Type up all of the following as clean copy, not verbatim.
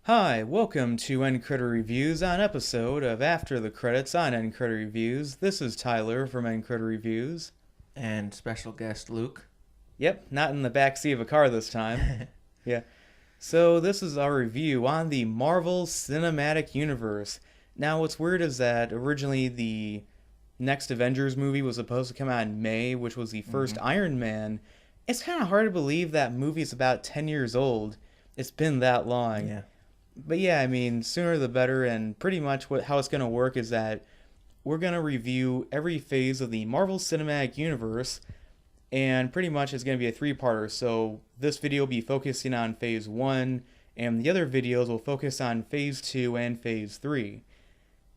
Hi, welcome to End Credit Reviews on episode of After the Credits on End Credit Reviews. This is Tyler from End Credit Reviews. And special guest Luke. Yep, not in the backseat of a car this time. Yeah. So this is our review on the Marvel Cinematic Universe. Now what's weird is that originally the next Avengers movie was supposed to come out in May, which was the first Iron Man. It's kind of hard to believe that movie's about 10 years old. It's been that long. Yeah. But yeah, I mean, sooner the better, and pretty much how it's going to work is that we're going to review every phase of the Marvel Cinematic Universe, and pretty much it's going to be a three-parter. So this video will be focusing on Phase 1, and the other videos will focus on Phase 2 and Phase 3.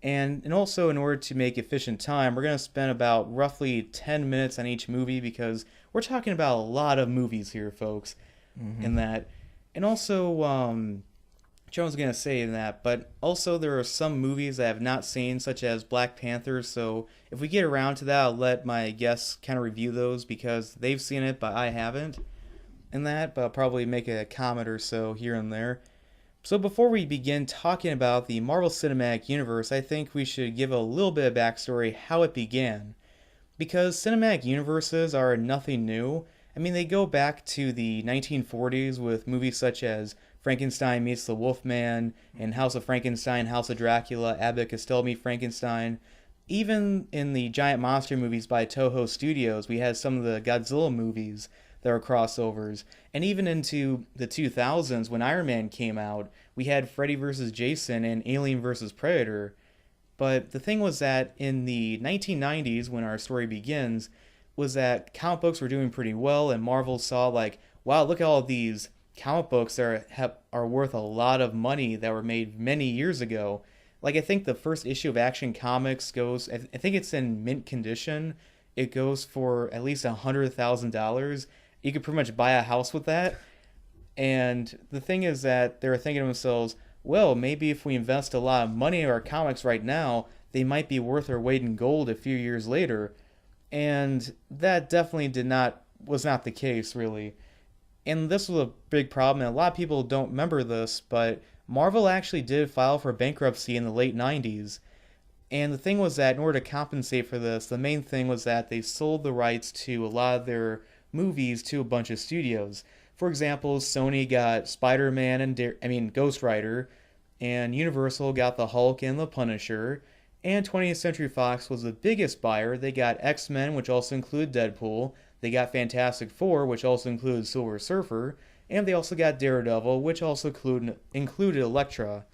And also, in order to make efficient time, we're going to spend about roughly 10 minutes on each movie because we're talking about a lot of movies here, folks, in that. And also, Joe was going to say that, but also there are some movies I have not seen, such as Black Panther, so if we get around to that, I'll let my guests kind of review those because they've seen it, but I haven't, but I'll probably make a comment or so here and there. So before we begin talking about the Marvel Cinematic Universe, I think we should give a little bit of backstory how it began. Because cinematic universes are nothing new. I mean, they go back to the 1940s with movies such as Frankenstein Meets the Wolfman, and House of Frankenstein, House of Dracula, Abbott and Costello Meet Frankenstein. Even in the giant monster movies by Toho Studios, we had some of the Godzilla movies that were crossovers. And even into the 2000s, when Iron Man came out, we had Freddy vs. Jason and Alien vs. Predator. But the thing was that in the 1990s, when our story begins, was that comic books were doing pretty well, and Marvel saw like, wow, look at all these comic books are worth a lot of money that were made many years ago. Like I think the first issue of Action Comics goes, I think it's in mint condition. It goes for at least $100,000. You could pretty much buy a house with that. And the thing is that they're thinking to themselves, well, maybe if we invest a lot of money in our comics right now, they might be worth their weight in gold a few years later. And that definitely was not the case, really. And this was a big problem, and a lot of people don't remember this, but Marvel actually did file for bankruptcy in the late 90s. And the thing was that in order to compensate for this, the main thing was that they sold the rights to a lot of their movies to a bunch of studios. For example, Sony got Spider-Man and Ghost Rider, and Universal got the Hulk and the Punisher, and 20th Century Fox was the biggest buyer. They got X-Men, which also included Deadpool. They got Fantastic Four, which also included Silver Surfer, and they also got Daredevil, which also included Elektra.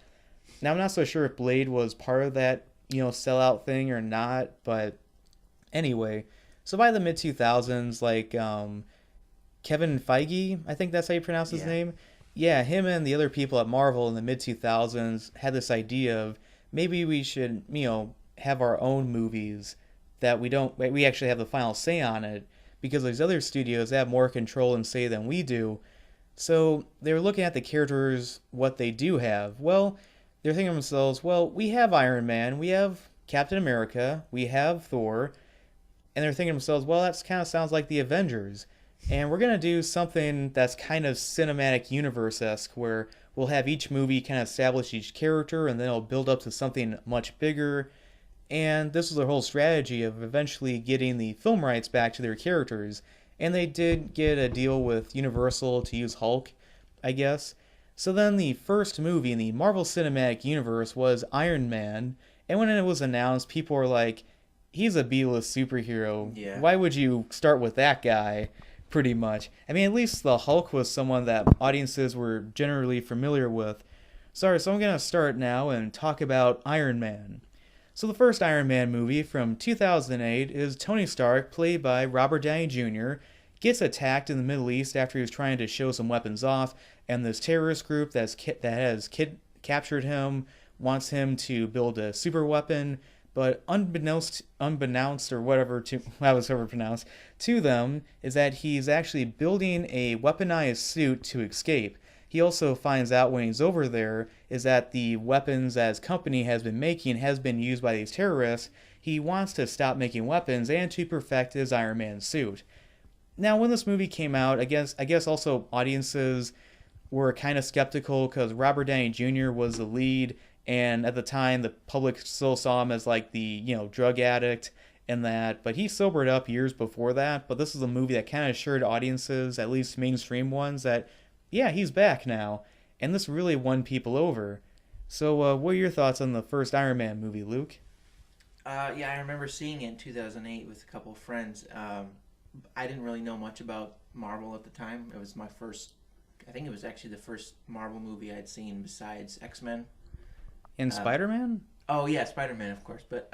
Now, I'm not so sure if Blade was part of that, sellout thing or not, but anyway. So by the mid-2000s, Kevin Feige, I think that's how you pronounce his name? Yeah, him and the other people at Marvel in the mid-2000s had this idea of maybe we should, have our own movies that we actually have the final say on it, because these other studios have more control and say than we do. So they're looking at the characters, what they do have. Well, they're thinking to themselves, well, we have Iron Man, we have Captain America, we have Thor, and they're thinking to themselves, well, that kind of sounds like the Avengers. And we're going to do something that's kind of cinematic universe-esque, where we'll have each movie kind of establish each character, and then it'll build up to something much bigger. And this was their whole strategy of eventually getting the film rights back to their characters. And they did get a deal with Universal to use Hulk, I guess. So then the first movie in the Marvel Cinematic Universe was Iron Man. And when it was announced, people were like, he's a B-list superhero. Yeah. Why would you start with that guy? Pretty much. I mean, at least the Hulk was someone that audiences were generally familiar with. Sorry, so I'm going to start now and talk about Iron Man. So the first Iron Man movie from 2008 is Tony Stark, played by Robert Downey Jr., gets attacked in the Middle East after he was trying to show some weapons off, and this terrorist group that has captured him wants him to build a super weapon, but unbeknownst or whatever to how it's ever pronounced to them is that he's actually building a weaponized suit to escape. He also finds out when he's over there is that the weapons that his company has been making has been used by these terrorists. He wants to stop making weapons and to perfect his Iron Man suit. Now, when this movie came out, I guess also audiences were kind of skeptical because Robert Downey Jr. was the lead, and at the time the public still saw him as like the drug addict and that. But he sobered up years before that. But this is a movie that kind of assured audiences, at least mainstream ones, that yeah, he's back now, and this really won people over. So, what are your thoughts on the first Iron Man movie, Luke? Yeah, I remember seeing it in 2008 with a couple of friends. I didn't really know much about Marvel at the time. It was my first, I think it was actually the first Marvel movie I'd seen besides X-Men. And Spider-Man? Oh, yeah, Spider-Man, of course. But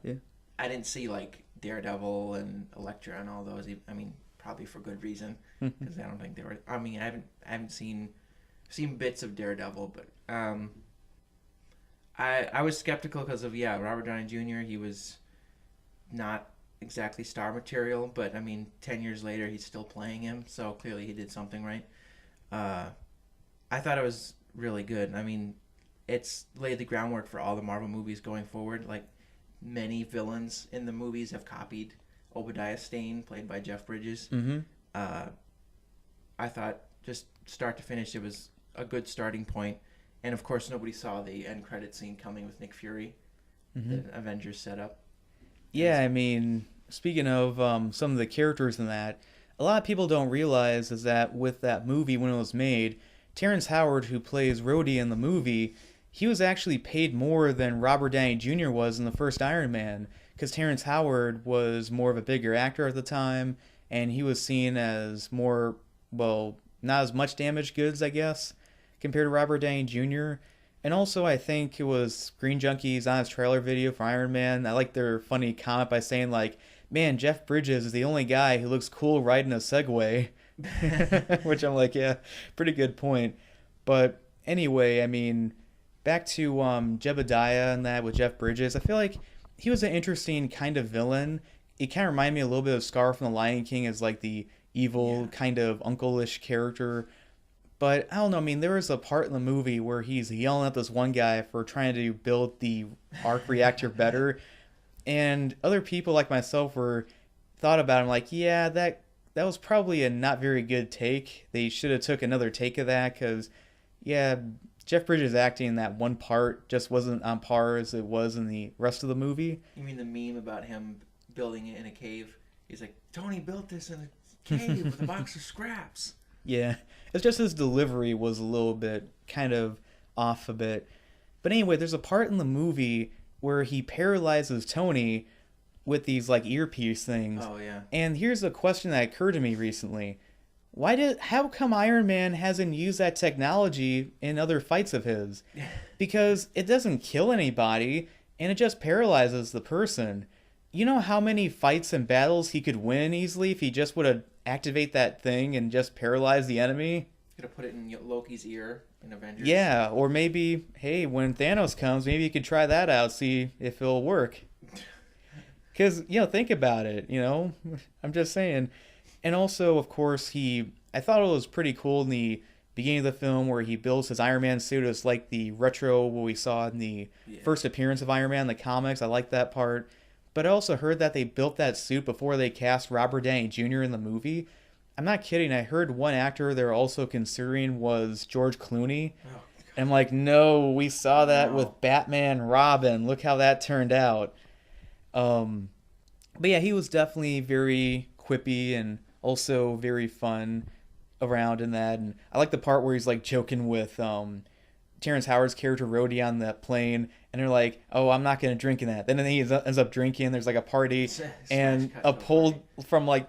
Yeah. I didn't see, like, Daredevil and Elektra and all those. I mean, probably for good reason, because I don't think they were... I mean, I haven't seen bits of Daredevil, but I was skeptical because of, Robert Downey Jr. He was not exactly star material, but, I mean, 10 years later, he's still playing him, so clearly he did something right. I thought it was really good. I mean, it's laid the groundwork for all the Marvel movies going forward. Like, many villains in the movies have copied Obadiah Stane, played by Jeff Bridges. Mm-hmm. I thought, just start to finish, it was a good starting point. And, of course, nobody saw the end credit scene coming with Nick Fury, the Avengers setup. Yeah, I mean, speaking of some of the characters in that, a lot of people don't realize is that with that movie when it was made, Terrence Howard, who plays Rhodey in the movie, he was actually paid more than Robert Downey Jr. was in the first Iron Man, because Terrence Howard was more of a bigger actor at the time, and he was seen as more, well, not as much damaged goods, I guess, compared to Robert Downey Jr. And also, I think it was Screen Junkie's honest trailer video for Iron Man. I like their funny comment by saying, like, man, Jeff Bridges is the only guy who looks cool riding a Segway. Which I'm like, yeah, pretty good point. But anyway, I mean, back to Jebediah and that with Jeff Bridges. I feel like he was an interesting kind of villain. It kind of reminded me a little bit of Scar from The Lion King as like the evil kind of uncle-ish character. But I don't know, I mean, there was a part in the movie where he's yelling at this one guy for trying to build the arc reactor better. And other people like myself were thought about him like, yeah, that was probably a not very good take. They should have took another take of that because, yeah, Jeff Bridges' acting in that one part just wasn't on par as it was in the rest of the movie. You mean the meme about him building it in a cave? He's like, Tony built this in a cave with a box of scraps. Yeah, it's just his delivery was a little bit kind of off a bit. But anyway, there's a part in the movie where he paralyzes Tony with these like earpiece things. Oh yeah. And here's a question that occurred to me recently. How come Iron Man hasn't used that technology in other fights of his? Because it doesn't kill anybody and it just paralyzes the person. You know how many fights and battles he could win easily if he just would have activate that thing and just paralyze the enemy? Could have put it in Loki's ear in Avengers. Yeah, or maybe, hey, when Thanos comes, maybe you could try that out, see if it'll work. Because, think about it, I'm just saying. And also, of course, I thought it was pretty cool in the beginning of the film where he builds his Iron Man suit. It's like the retro what we saw in the first appearance of Iron Man in the comics. I like that part. But I also heard that they built that suit before they cast Robert Downey Jr. in the movie. I'm not kidding. I heard one actor they're also considering was George Clooney. Oh, and I'm like, no, we saw that with Batman Robin. Look how that turned out. But yeah, he was definitely very quippy and also very fun around in that. And I like the part where he's like joking with Terrence Howard's character Rhodey on the plane, and they're like, "Oh, I'm not gonna drink in that." Then he ends up drinking. There's like a party, and a pole from a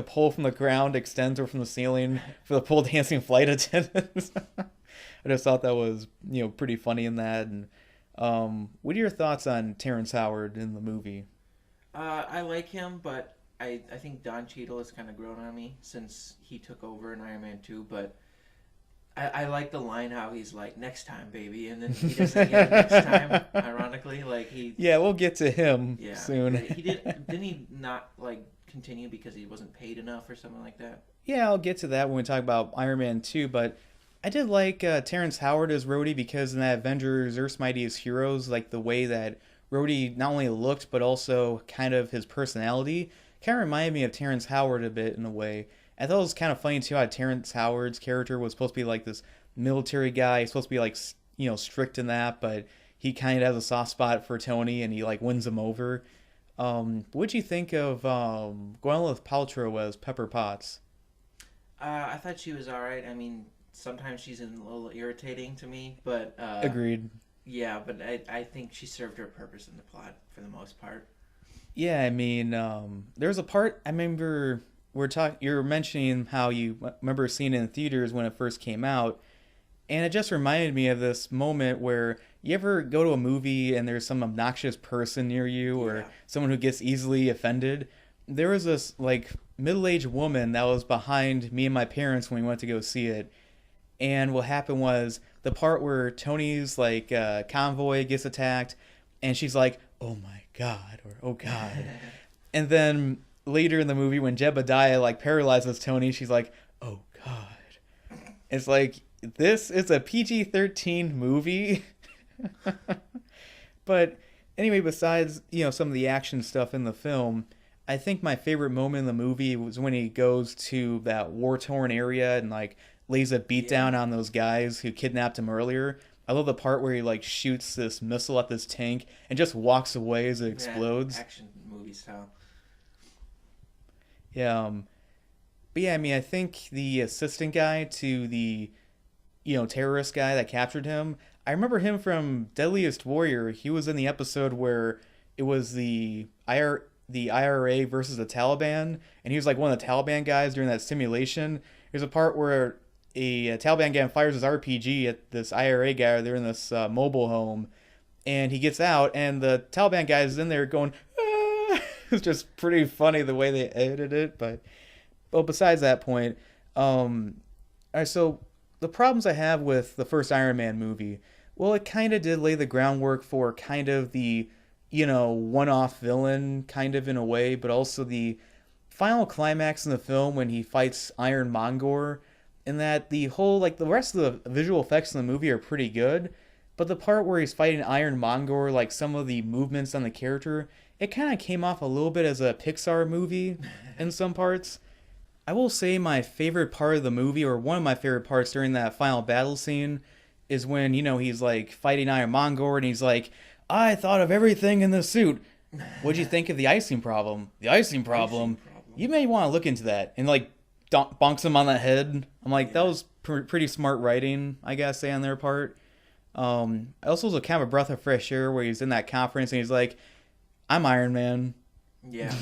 pole from the ground extends or from the ceiling for the pole dancing flight attendants. I just thought that was pretty funny in that. And what are your thoughts on Terrence Howard in the movie? I like him, but I think Don Cheadle has kind of grown on me since he took over in Iron Man 2, but. I like the line how he's like, next time, baby, and then he doesn't get it next time, ironically. Like he. Yeah, we'll get to him soon. Didn't he not like continue because he wasn't paid enough or something like that? Yeah, I'll get to that when we talk about Iron Man 2, but I did like Terrence Howard as Rhodey because in that Avengers Earth's Mightiest Heroes, like the way that Rhodey not only looked but also kind of his personality kind of reminded me of Terrence Howard a bit in a way. I thought it was kind of funny too how Terrence Howard's character was supposed to be like this military guy. He's supposed to be like strict in that, but he kind of has a soft spot for Tony, and he like wins him over. What'd you think of Gwyneth Paltrow as Pepper Potts? I thought she was all right. I mean, sometimes she's a little irritating to me, but Agreed. yeah, but I think she served her purpose in the plot for the most part. Yeah, I mean, there's a part I remember you're mentioning how you remember seeing it in theaters when it first came out, and it just reminded me of this moment where you ever go to a movie and there's some obnoxious person near you or Yeah. someone who gets easily offended. There was this like middle-aged woman that was behind me and my parents when we went to go see it. And what happened was the part where Tony's like convoy gets attacked, and she's like, "Oh my god," or "Oh god," and then later in the movie when Jebediah like paralyzes Tony, she's like, "Oh god." It's like this is a PG-13 movie, but anyway, besides some of the action stuff in the film. I think my favorite moment in the movie was when he goes to that war-torn area and like lays a beat Yeah. down on those guys who kidnapped him earlier. I love the part where he like shoots this missile at this tank and just walks away as it Yeah, explodes. action movie style. Yeah, but yeah, I mean, I think the assistant guy to the terrorist guy that captured him. I remember him from Deadliest Warrior. He was in the episode where it was the IRA versus the Taliban, and he was like one of the Taliban guys during that simulation. There's a part where a Taliban guy fires his RPG at this IRA guy. They're in this mobile home, and he gets out, and the Taliban guy is in there going, ah! It's just pretty funny the way they edited it. But well, besides that point, all right. So the problems I have with the first Iron Man movie, well, it kind of did lay the groundwork for kind of the one-off villain kind of in a way, but also the final climax in the film when he fights Iron Mongor, and that the whole like the rest of the visual effects in the movie are pretty good, but the part where he's fighting Iron Mongor, like some of the movements on the character, it kind of came off a little bit as a Pixar movie in some parts. I will say my favorite part of the movie, or one of my favorite parts during that final battle scene, is when he's like fighting Iron Mongor and he's like, I thought of everything in the suit. What'd you think of the icing problem? The icing problem. You may want to look into that. And like bonks him on the head. I'm like, that was pretty smart writing, I gotta say, on their part. Also was a kind of a breath of fresh air where he's in that conference and he's like, I'm Iron Man. Yeah,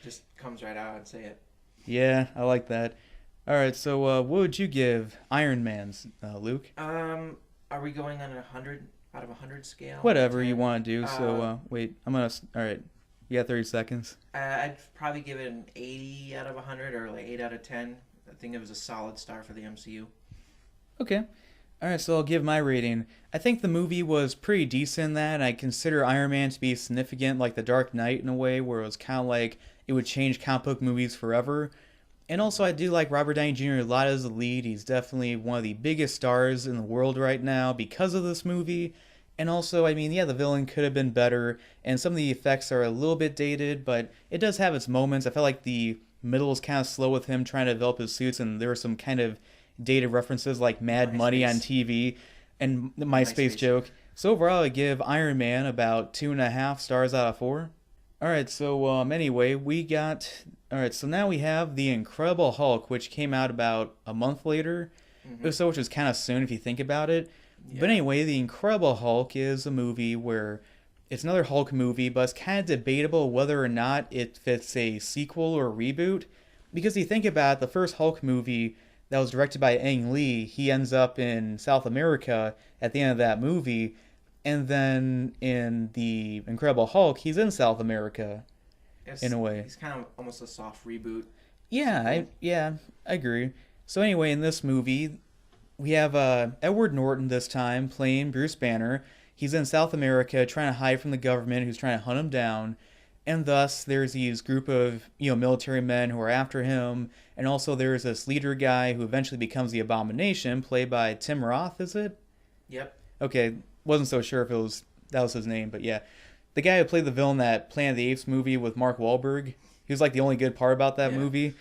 just comes right out and say it. Yeah, I like that. All right, so what would you give Iron Man's, Luke? Are we going on 100 out of 100 scale? Whatever you want to do. So Uh, wait, I'm gonna. All right, you got 30 seconds. I'd probably give it an 80 out of 100 or like 8 out of 10. I think it was a solid star for the MCU. Okay. All right, so I'll give my rating. I think the movie was pretty decent in that, and I consider Iron Man to be significant, like The Dark Knight in a way, where it was kind of like it would change comic book movies forever. And also, I do like Robert Downey Jr. a lot as the lead. He's definitely one of the biggest stars in the world right now because of this movie. And also, I mean, yeah, the villain could have been better, and some of the effects are a little bit dated, but it does have its moments. I felt like the middle is kind of slow with him trying to develop his suits, and there were some kind of dated references like Mad Money on TV and the MySpace joke. So overall, I give Iron Man about 2.5 stars out of 4. All right, so anyway, we got. All right, so now we have The Incredible Hulk, which came out about a month later. Mm-hmm. So, which was kind of soon if you think about it. Yeah. But anyway, The Incredible Hulk is a movie where it's another Hulk movie, but it's kind of debatable whether or not it fits a sequel or a reboot. Because you think about it, the first Hulk movie that was directed by Ang Lee, he ends up in South America at the end of that movie. And then in The Incredible Hulk, he's in South America in a way. He's kind of almost a soft reboot. Yeah, I agree. So anyway, in this movie, we have Edward Norton this time playing Bruce Banner. He's in South America trying to hide from the government who's trying to hunt him down. And thus, there's these group of military men who are after him. And also there's this leader guy who eventually becomes the Abomination, played by Tim Roth, is it? Yep. Okay, wasn't so sure if that was his name, but yeah. The guy who played the villain in that Planet of the Apes movie with Mark Wahlberg. He was like the only good part about that movie.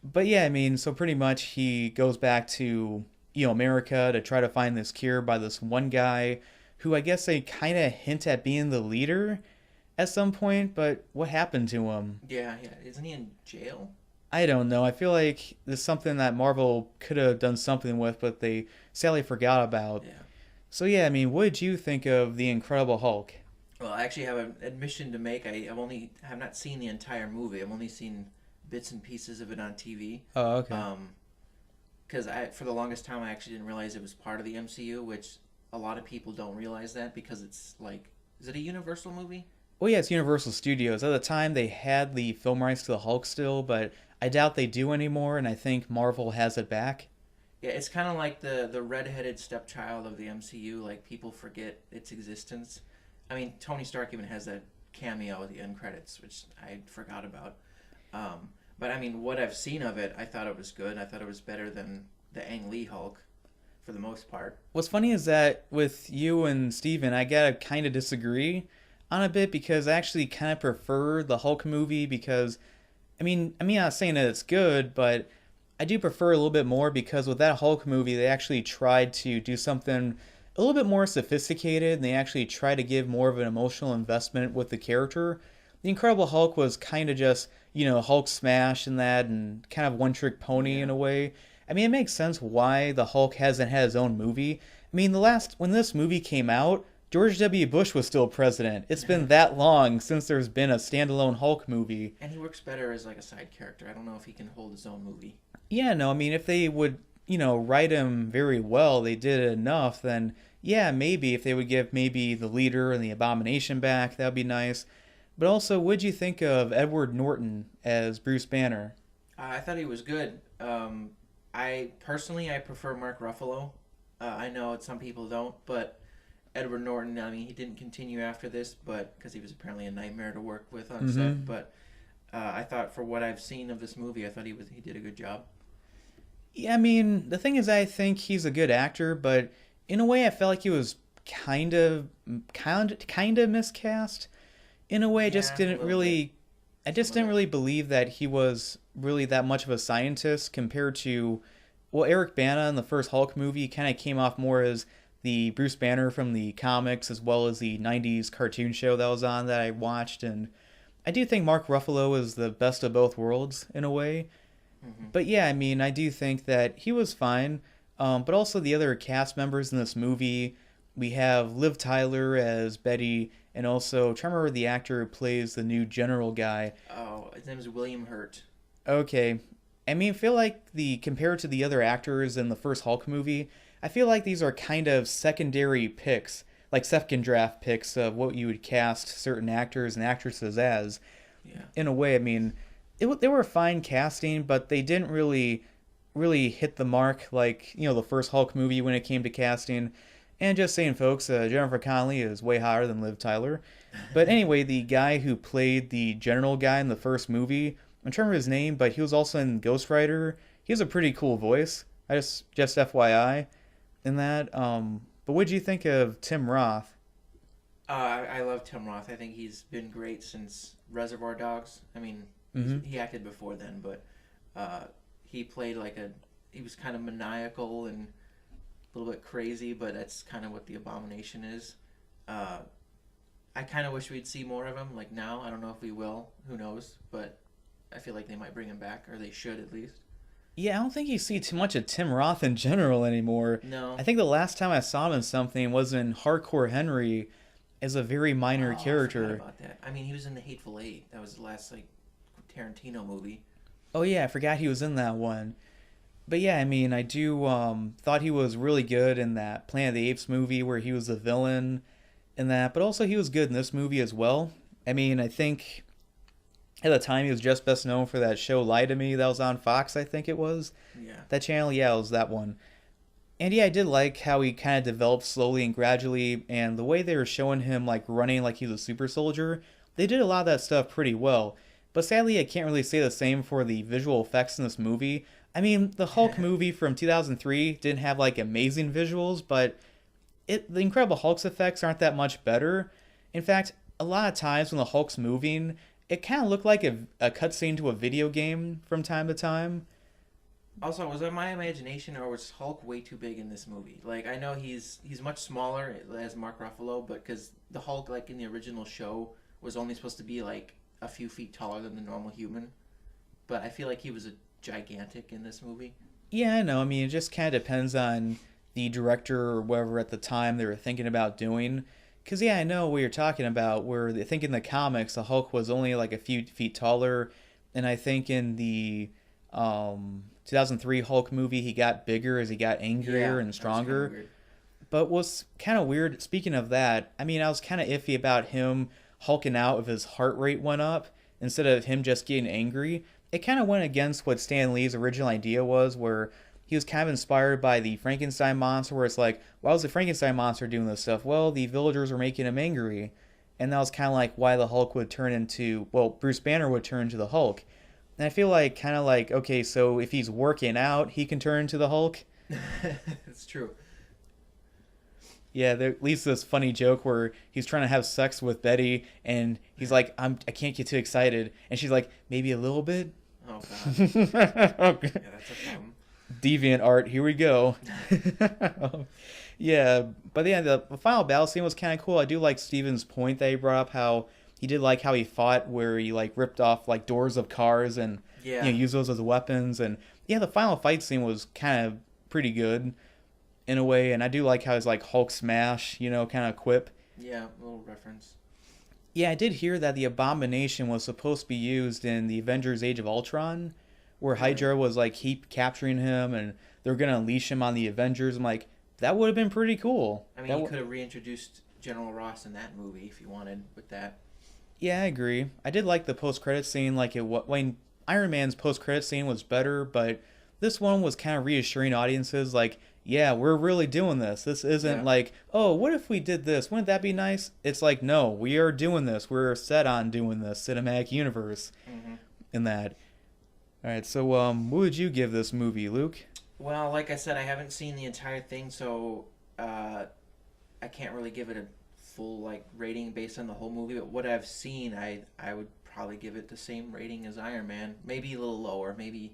But yeah, I mean, so pretty much he goes back to, America to try to find this cure by this one guy who I guess they kind of hint at being the leader at some point, but what happened to him? Yeah, yeah. Isn't he in jail? I don't know. I feel like there's something that Marvel could have done something with, but they sadly forgot about. Yeah. So yeah, I mean, what did you think of the Incredible Hulk? Well, I actually have an admission to make. Have not seen the entire movie. I've only seen bits and pieces of it on TV. Oh, okay. Because I for the longest time I actually didn't realize it was part of the MCU, which a lot of people don't realize that because it's like, is it a Universal movie? Well, yeah, it's Universal Studios. At the time, they had the film rights to the Hulk still, but I doubt they do anymore, and I think Marvel has it back. Yeah, it's kind of like the redheaded stepchild of the MCU. Like people forget its existence. I mean, Tony Stark even has that cameo at the end credits, which I forgot about. But I mean, what I've seen of it, I thought it was good. I thought it was better than the Ang Lee Hulk, for the most part. What's funny is that with you and Steven, I gotta kind of disagree on a bit because I actually kind of prefer the Hulk movie because, I'm not saying that it's good, but I do prefer a little bit more because with that Hulk movie, they actually tried to do something a little bit more sophisticated and they actually tried to give more of an emotional investment with the character. The Incredible Hulk was kind of just, Hulk smash and that and kind of one trick pony Yeah. in a way. It makes sense why the Hulk hasn't had his own movie. When this movie came out, George W. Bush was still president. It's been that long since there's been a standalone Hulk movie. And he works better as like a side character. I don't know if he can hold his own movie. Yeah, no, if they would, write him very well, they did it enough, then yeah, maybe if they would give maybe the leader and the Abomination back, that would be nice. But also, what'd you think of Edward Norton as Bruce Banner? I thought he was good. I prefer Mark Ruffalo. I know some people don't, but Edward Norton. I mean, he didn't continue after this, but because he was apparently a nightmare to work with on set. But I thought for what I've seen of this movie, I thought he did a good job. Yeah, the thing is, I think he's a good actor, but in a way, I felt like he was kind of miscast. In a way, I just Yeah, a didn't little bit. really, I just Some didn't of it. really believe that he was really that much of a scientist compared to, well, Eric Bana in the first Hulk movie kind of came off more as the Bruce Banner from the comics as well as the '90s cartoon show that was on that I watched, and I do think Mark Ruffalo is the best of both worlds in a way. Hmm. But yeah, I do think that he was fine. But also the other cast members in this movie, we have Liv Tyler as Betty, and also try to remember the actor who plays the new general guy. Oh, his name is William Hurt. Okay, I feel like the compared to the other actors in the first Hulk movie, I feel like these are kind of secondary picks, like second draft picks of what you would cast certain actors and actresses as. Yeah. In a way, they were fine casting, but they didn't really hit the mark like the first Hulk movie when it came to casting. And just saying, folks, Jennifer Connelly is way higher than Liv Tyler. But anyway, the guy who played the general guy in the first movie, I'm trying to remember his name, but he was also in Ghost Rider. He has a pretty cool voice. I just FYI in that. But what did you think of Tim Roth? I love Tim Roth. I think he's been great since Reservoir Dogs. I mean, Hmm. he acted before then, but uh, he played he was kind of maniacal and a little bit crazy, but that's kind of what the Abomination is. Uh, I kind of wish we'd see more of him. Like now, I don't know if we will. Who knows? But I feel like they might bring him back, or they should at least. Yeah, I don't think you see too much of Tim Roth in general anymore. No. I think the last time I saw him in something was in Hardcore Henry as a very minor Oh, I forgot character. about that. I mean, he was in the Hateful Eight. That was the last Tarantino movie. Oh yeah, I forgot he was in that one. But yeah, I do thought he was really good in that Planet of the Apes movie where he was the villain in that, but also he was good in this movie as well. I think at the time he was just best known for that show Lie to Me that was on Fox, I think it was. Yeah. That channel, yeah, it was that one. And yeah, I did like how he kind of developed slowly and gradually, and the way they were showing him like running like he was a super soldier, they did a lot of that stuff pretty well. But sadly, I can't really say the same for the visual effects in this movie. The Hulk movie from 2003 didn't have like amazing visuals, but the Incredible Hulk's effects aren't that much better. In fact, a lot of times when the Hulk's moving, it kind of looked like a cutscene to a video game from time to time. Also, was that my imagination, or was Hulk way too big in this movie? Like, I know he's much smaller as Mark Ruffalo, but because the Hulk, like in the original show, was only supposed to be like a few feet taller than the normal human, but I feel like he was a gigantic in this movie. Yeah, I know. I mean, it just kind of depends on the director or whatever at the time they were thinking about doing. Because, yeah, I know what you're talking about, where I think in the comics, the Hulk was only like a few feet taller. And I think in the 2003 Hulk movie, he got bigger as he got angrier Yeah, and that was kind of stronger. weird. But what's kind of weird, speaking of that, I mean, I was kind of iffy about him hulking out if his heart rate went up instead of him just getting angry. It kind of went against what Stan Lee's original idea was, where he was kind of inspired by the Frankenstein monster, where it's like, why was the Frankenstein monster doing this stuff? Well, the villagers were making him angry. And that was kind of like why the Hulk would turn into, well, Bruce Banner would turn into the Hulk. And I feel like, kind of like, okay, so if he's working out, he can turn into the Hulk. It's true. Yeah, there at least this funny joke where he's trying to have sex with Betty, and he's like, I can't get too excited," and she's like, "Maybe a little bit." Oh god. Okay. Yeah, that's a problem. Deviant art, here we go. Yeah, but yeah, the final battle scene was kind of cool. I do like Steven's point that he brought up, how he did like how he fought, where he like ripped off like doors of cars and Yeah. used those as weapons, and yeah, the final fight scene was kind of pretty good in a way, and I do like how his like Hulk smash, kind of quip. Yeah, a little reference. Yeah, I did hear that the Abomination was supposed to be used in the Avengers Age of Ultron, where Really? Hydra was like keep capturing him and they're gonna unleash him on the Avengers. I'm like, that would have been pretty cool. I mean, That he w- could have reintroduced General Ross in that movie if he wanted with that. yeah, I agree. I did like the post credit scene. Like when Iron Man's post credit scene was better, but this one was kind of reassuring audiences. Like, yeah, we're really doing this. This isn't Yeah. like, oh, what if we did this? Wouldn't that be nice? It's like, no, we are doing this. We're set on doing this cinematic universe hmm in that. All right, so what would you give this movie, Luke? Well, like I said, I haven't seen the entire thing, so uh, I can't really give it a full like rating based on the whole movie. But what I've seen, I would probably give it the same rating as Iron Man, maybe a little lower, maybe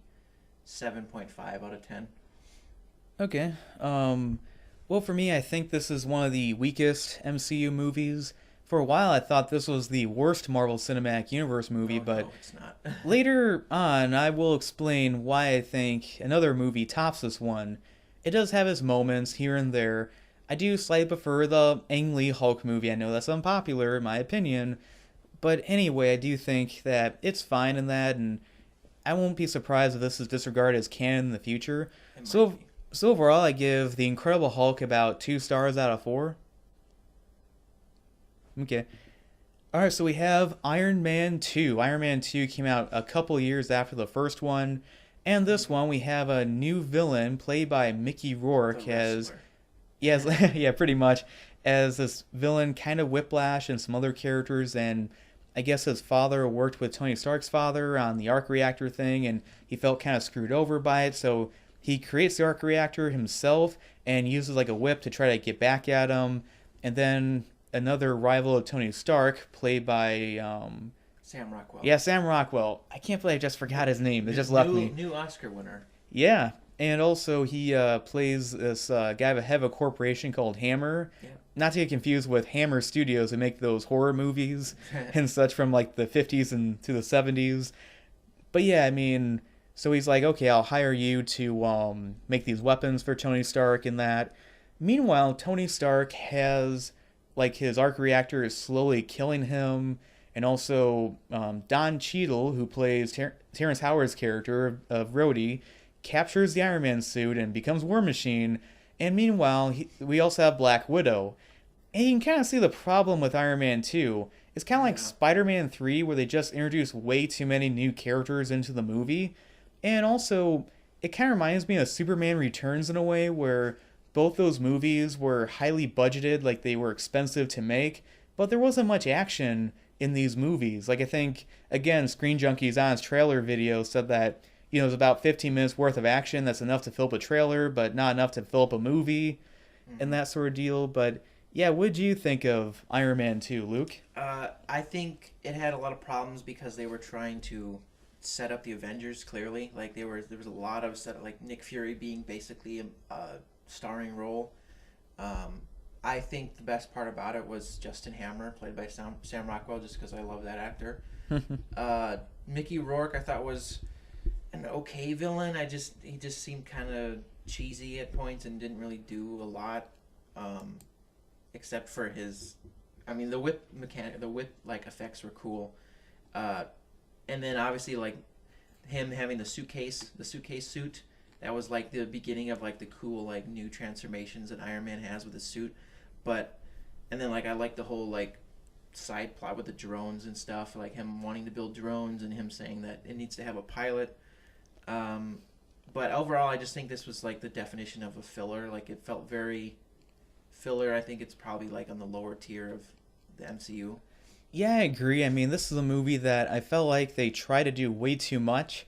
7.5 out of 10. Okay. Well, for me, I think this is one of the weakest MCU movies. For a while, I thought this was the worst Marvel Cinematic Universe movie, Oh but no, it's not. later on, I will explain why I think another movie tops this one. It does have its moments here and there. I do slightly prefer the Ang Lee Hulk movie. I know that's unpopular in my opinion, but anyway, I do think that it's fine in that, and I won't be surprised if this is disregarded as canon in the future. It might So, be. so overall, I give The Incredible Hulk about 2 stars out of 4. Okay. All right, so we have Iron Man 2. Iron Man 2 came out a couple years after the first one. And this one, we have a new villain played by Mickey The Rourke as, wrestler. yes, yeah, pretty much, as this villain, kind of Whiplash and some other characters. And I guess his father worked with Tony Stark's father on the arc reactor thing, and he felt kind of screwed over by it. So he creates the arc reactor himself and uses like a whip to try to get back at him. And then another rival of Tony Stark, played by Sam Rockwell. yeah, Sam Rockwell. I can't believe I just forgot his name. It New, just left new, me. new Oscar winner. Yeah, and also he plays this guy of a head of a corporation called Hammer. Yeah. Not to get confused with Hammer Studios who make those horror movies and such from like the 50s and to the 70s. But yeah, I mean, so he's like, okay, I'll hire you to make these weapons for Tony Stark and that. Meanwhile, Tony Stark has like his arc reactor is slowly killing him, and also Don Cheadle, who plays Terrence Howard's character of Rhodey, captures the Iron Man suit and becomes War Machine. And meanwhile, we also have Black Widow. And you can kind of see the problem with Iron Man 2. It's kind of like Yeah. Spider Man 3, where they just introduced way too many new characters into the movie. And also, it kind of reminds me of Superman Returns in a way, where both those movies were highly budgeted, like they were expensive to make, but there wasn't much action in these movies. Like, I think, again, Screen Junkies on his trailer video said that, it was about 15 minutes worth of action. That's enough to fill up a trailer, but not enough to fill up a movie and that sort of deal. But yeah, what did you think of Iron Man 2, Luke? I think it had a lot of problems because they were trying to set up the Avengers clearly. Like there was a lot of set like Nick Fury being basically a starring role. Um, I think the best part about it was Justin Hammer, played by Sam Rockwell, just because I love that actor. Mickey Rourke, I thought was an okay villain. He just seemed kind of cheesy at points and didn't really do a lot, except for his. I mean, the whip like effects were cool, and then obviously like him having the suitcase suit. That was like the beginning of like the cool like new transformations that Iron Man has with his suit, but and then like I like the whole like side plot with the drones and stuff, like him wanting to build drones and him saying that it needs to have a pilot. But overall, I just think this was like the definition of a filler. Like it felt very filler. I think it's probably like on the lower tier of the MCU. Yeah, I agree. I mean, this is a movie that I felt like they tried to do way too much,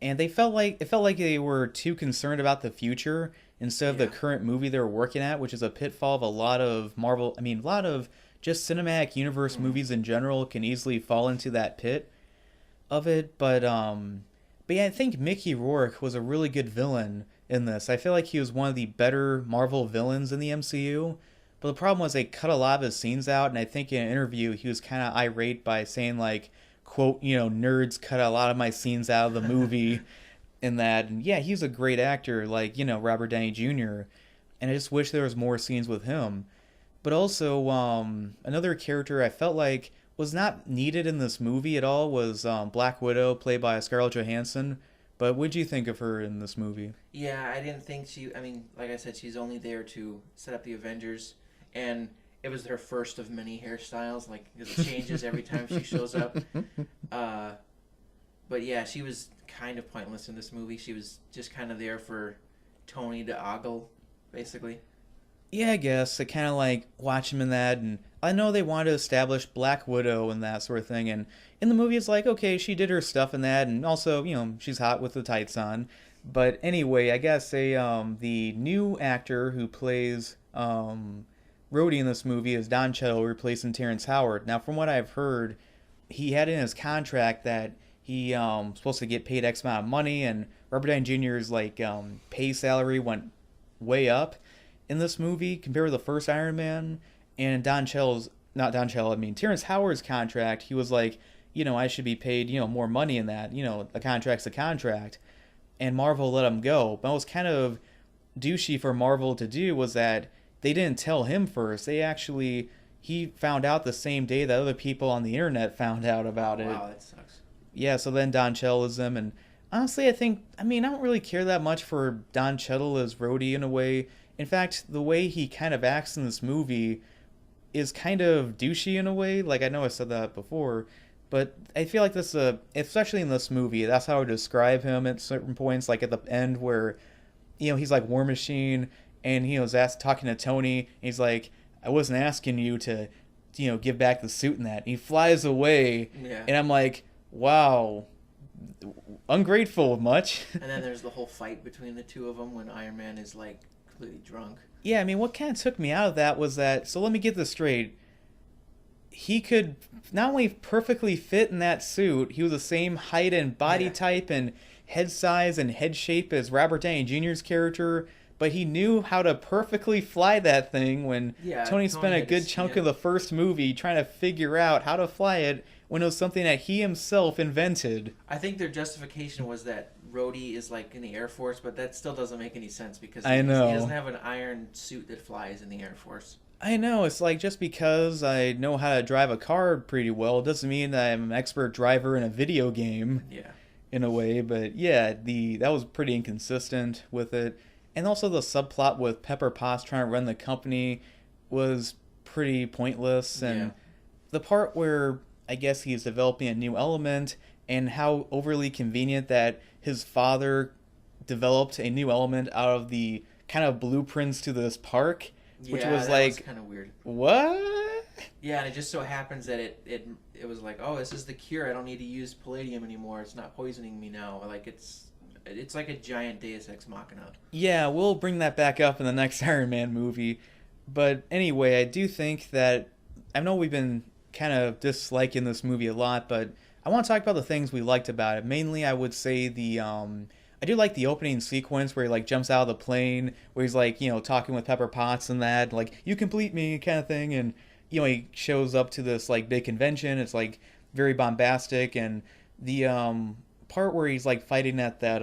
and it felt like they were too concerned about the future instead of the Yeah. current movie they were working at, which is a pitfall of a lot of Marvel. I mean, a lot of just cinematic universe Mm. movies in general can easily fall into that pit of it. But yeah, I think Mickey Rourke was a really good villain in this. I feel like he was one of the better Marvel villains in the MCU. But the problem was they cut a lot of his scenes out, and I think in an interview he was kind of irate by saying like, "quote, nerds cut a lot of my scenes out of the movie." In that, and yeah, he's a great actor, like Robert Downey Jr. And I just wish there was more scenes with him. But also, another character I felt like was not needed in this movie at all was Black Widow, played by Scarlett Johansson. But what'd you think of her in this movie? Yeah, I didn't think she. I mean, like I said, she's only there to set up the Avengers, and it was her first of many hairstyles. Like it changes every time she shows up. Uh, but yeah, she was kind of pointless in this movie. She was just kind of there for Tony to ogle, basically. Yeah, I guess I kind of like watch him in that, and I know they wanted to establish Black Widow and that sort of thing. And in the movie, it's like okay, she did her stuff in that, and also she's hot with the tights on. But anyway, I guess the new actor who plays Rhodey in this movie is Don Cheadle replacing Terrence Howard. Now, from what I've heard, he had in his contract that he supposed to get paid X amount of money, and Robert Downey Jr.'s like pay salary went way up in this movie compared to the first Iron Man. And not Don Cheadle, I mean Terrence Howard's contract, he was like, I should be paid, more money in that. A contract's a contract. And Marvel let him go. But what was kind of douchey for Marvel to do was that they didn't tell him first. He found out the same day that other people on the internet found out about it. Wow, that sucks. Yeah, so then Don Cheadle is him, and honestly, I don't really care that much for Don Cheadle as Rhodey in a way. In fact, the way he kind of acts in this movie is kind of douchey in a way. Like, I know I said that before, but I feel like especially in this movie, that's how I would describe him at certain points, like at the end where, he's like War Machine, and he was talking to Tony, and he's like, I wasn't asking you to, give back the suit and that. And he flies away, Yeah. and I'm like, wow, ungrateful much. And then there's the whole fight between the two of them when Iron Man is like completely drunk. Yeah, I mean, what kind of took me out of that was that, so let me get this straight. He could not only perfectly fit in that suit, he was the same height and body Yeah. type and head size and head shape as Robert Downey Jr.'s character, but he knew how to perfectly fly that thing when Yeah, Tony spent a had good to- chunk yeah. of the first movie trying to figure out how to fly it when it was something that he himself invented. I think their justification was that Rhodey is like in the Air Force, but that still doesn't make any sense because I know. he doesn't have an iron suit that flies in the Air Force. I know, it's like just because I know how to drive a car pretty well doesn't mean that I'm an expert driver in a video game Yeah. in a way, but yeah, that was pretty inconsistent with it. And also the subplot with Pepper Potts trying to run the company was pretty pointless, and Yeah. the part where I guess he's developing a new element and how overly convenient that his father developed a new element out of the kind of blueprints to this park, which Yeah, was that like, kind of weird. what? Yeah, and it just so happens that it was like, oh, this is the cure. I don't need to use palladium anymore. It's not poisoning me now. Like it's like a giant Deus Ex Machina. Yeah, we'll bring that back up in the next Iron Man movie. But anyway, I do think that I know we've been kind of disliking this movie a lot, but I want to talk about the things we liked about it. Mainly, I would say I do like the opening sequence where he like jumps out of the plane, where he's like talking with Pepper Potts and that like you complete me kind of thing, and he shows up to this like big convention. It's like very bombastic, and the part where he's like fighting at that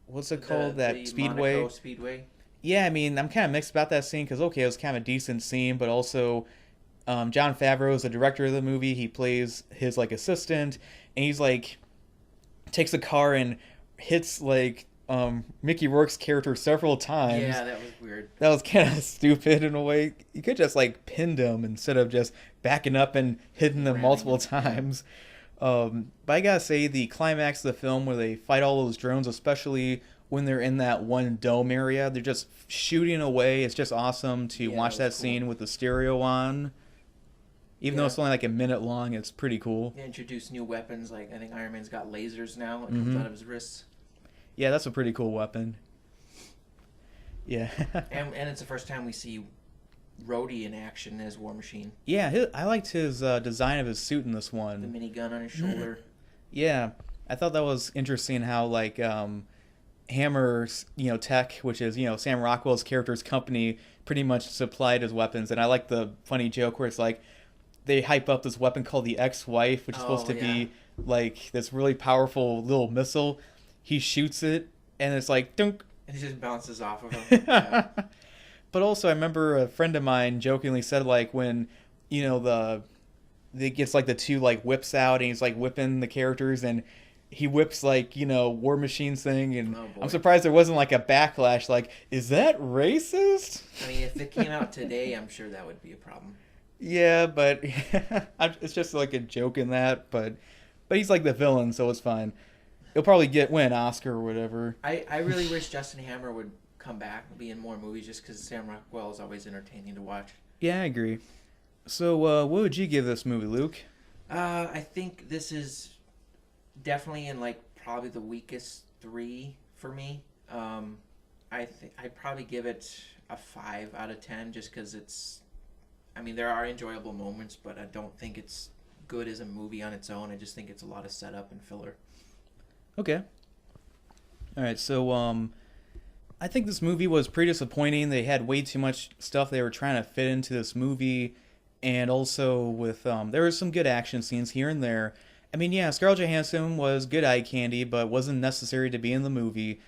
what's it called, that The Monaco speedway. Speedway. Yeah, I mean, I'm kind of mixed about that scene because okay, it was kind of a decent scene, but also John Favreau is the director of the movie. He plays his like assistant, and he's like takes a car and hits like Mickey Rourke's character several times. Yeah, that was weird. That was kind of stupid in a way. You could just like pinned him instead of just backing up and hitting them Ramming multiple him. Yeah. times. But I gotta say, the climax of the film where they fight all those drones, especially when they're in that one dome area, they're just shooting away. It's just awesome to Yeah, watch that that was cool. scene with the stereo on. Even though Yeah. it's only like a minute long, it's pretty cool. They introduced new weapons, like I think Iron Man's got lasers now that comes Hmm. out of his wrists. Yeah, that's a pretty cool weapon. Yeah. And it's the first time we see Rhodey in action as War Machine. Yeah, I liked his design of his suit in this The one. minigun on his shoulder. Yeah, I thought that was interesting how like Hammer's tech, which is Sam Rockwell's character's company, pretty much supplied his weapons. And I like the funny joke where it's like they hype up this weapon called the Ex-Wife, which is supposed Oh to yeah. be like this really powerful little missile. He shoots it, and it's like dunk. And he just bounces off of him. Yeah. But also, I remember a friend of mine jokingly said like when the it gets like the two like whips out and he's like whipping the characters and he whips like War Machine's thing and Oh boy. I'm surprised there wasn't like a backlash like is that racist? I mean, if it came out today, I'm sure that would be a problem. Yeah, but it's just like a joke in that, but he's like the villain, so it's fine. He'll probably win an Oscar or whatever. I really wish Justin Hammer would come back and be in more movies just because Sam Rockwell is always entertaining to watch. Yeah, I agree. So, what would you give this movie, Luke? I think this is definitely in like probably the weakest three for me. I'd probably give it a 5 out of 10 just because it's. I mean, there are enjoyable moments, but I don't think it's good as a movie on its own. I just think it's a lot of setup and filler. Okay. All right. So, I think this movie was pretty disappointing. They had way too much stuff they were trying to fit into this movie, and also with there were some good action scenes here and there. I mean, yeah, Scarlett Johansson was good eye candy, but wasn't necessary to be in the movie.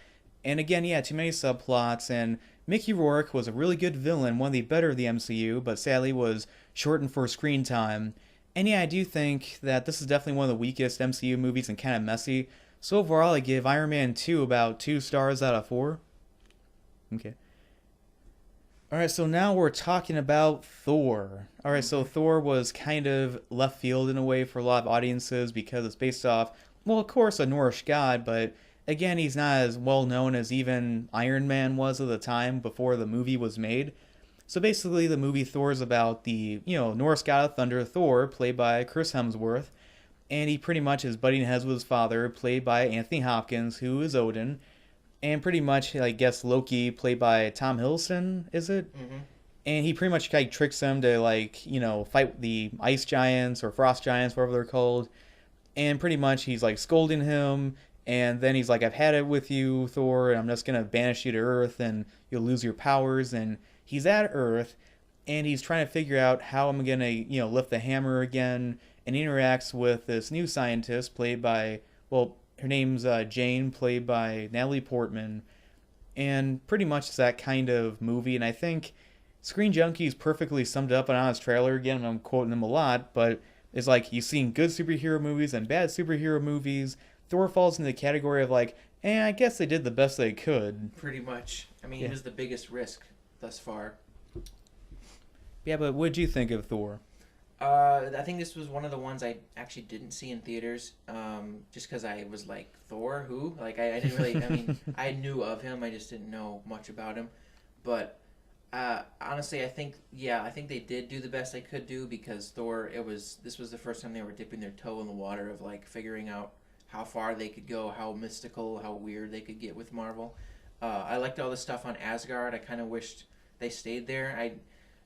And again, yeah, too many subplots. And Mickey Rourke was a really good villain, one of the better of the MCU, but sadly was shortened for screen time. And yeah, I do think that this is definitely one of the weakest MCU movies and kind of messy. So overall, I give Iron Man 2 about 2 stars out of 4. Okay. Alright, so now we're talking about Thor. Alright, so Thor was kind of left field in a way for a lot of audiences because it's based off, well, of course, a Norse god, but again, he's not as well known as even Iron Man was at the time before the movie was made. So basically, the movie Thor is about the, Norse god of thunder, Thor, played by Chris Hemsworth, and he pretty much is butting heads with his father, played by Anthony Hopkins, who is Odin, and pretty much, I guess, Loki, played by Tom Hiddleston, is it? Mm-hmm. And he pretty much like tricks him to like fight the ice giants or frost giants, whatever they're called, and pretty much he's like scolding him, and then he's like, "I've had it with you, Thor, and I'm just gonna banish you to Earth, and you'll lose your powers." And he's at Earth, and he's trying to figure out how I'm gonna lift the hammer again, and he interacts with this new scientist played by her name's Jane, played by Natalie Portman, and pretty much it's that kind of movie. And I think Screen Junkies perfectly summed it up on his trailer. Again, and I'm quoting them a lot, but it's like you've seen good superhero movies and bad superhero movies. Thor falls into the category of like, I guess they did the best they could. Pretty much. I mean, Yeah. he was the biggest risk thus far. Yeah, but what did you think of Thor? I think this was one of the ones I actually didn't see in theaters, just because I was like, Thor, who? Like, I didn't really, I mean, I knew of him, I just didn't know much about him. But, honestly, I think they did do the best they could do, because Thor, this was the first time they were dipping their toe in the water of, like, figuring out how far they could go, how mystical, how weird they could get with Marvel. I liked all the stuff on Asgard. I kind of wished they stayed there.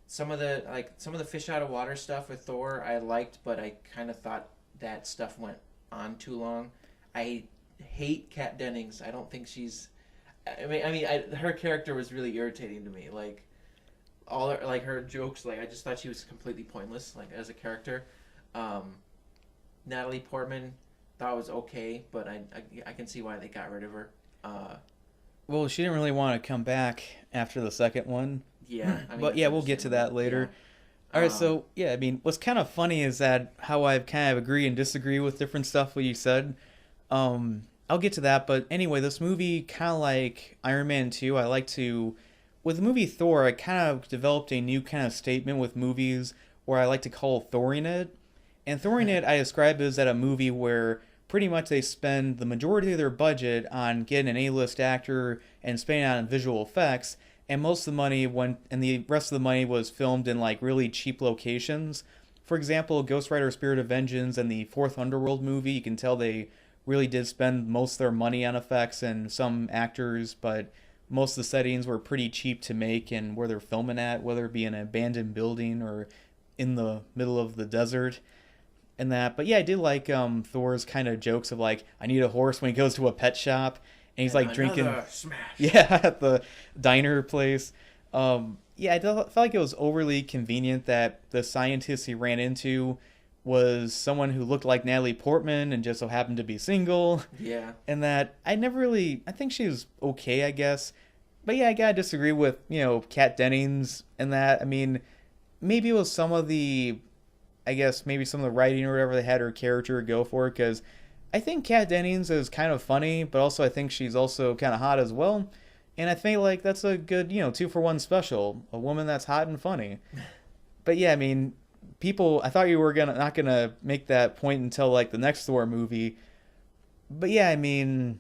Some of the fish out of water stuff with Thor I liked, but I kind of thought that stuff went on too long. I hate Kat Dennings. I don't think she's. Her character was really irritating to me. Like all her, like her jokes, like I just thought she was completely pointless, like as a character. Um, Natalie Portman thought was okay, but I can see why they got rid of her. Uh, Well, she didn't really want to come back after the second one. yeah, I mean But that's yeah, we'll get to that understandable. later. Yeah. All right, so yeah, I mean, what's kind of funny is that how I've kind of agree and disagree with different stuff what you said. I'll get to that, but anyway, this movie kind of like Iron Man 2, I like to with the movie Thor, I kind of developed a new kind of statement with movies where I like to call Thoring it. And Thoring it I describe as that a movie where pretty much they spend the majority of their budget on getting an A-list actor and spending on visual effects, and most of the money went and the rest of the money was filmed in like really cheap locations. For example, Ghost Rider Spirit of Vengeance and the Fourth Underworld movie, you can tell they really did spend most of their money on effects and some actors, but most of the settings were pretty cheap to make and where they're filming at, whether it be in an abandoned building or in the middle of the desert and that. But yeah, I did like Thor's kind of jokes of like, I need a horse when he goes to a pet shop and he's And like drinking, another smash. yeah, at the diner place. Yeah, felt like it was overly convenient that the scientist he ran into was someone who looked like Natalie Portman and just so happened to be single, Yeah. and that I never really. I think she was okay, I guess, but yeah, I gotta disagree with Kat Dennings and that. I mean, maybe it was some of the, I guess maybe some of the writing or whatever they had her character go for, because I think Kat Dennings is kind of funny, but also I think she's also kind of hot as well. And I think like that's a good, two for one special. A woman that's hot and funny. But yeah, I mean, people I thought you were gonna not gonna make that point until like the next Thor movie. But yeah, I mean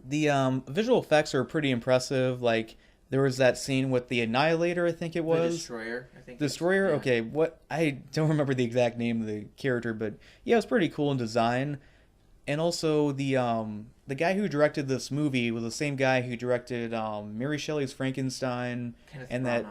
the visual effects are pretty impressive. Like there was that scene with the Annihilator, I think it The was. Destroyer, I think. Destroyer? Yeah. Okay, what I don't remember the exact name of the character, but yeah, it was pretty cool in design. And also the guy who directed this movie was the same guy who directed Mary Shelley's Frankenstein, Kenneth and Branagh. that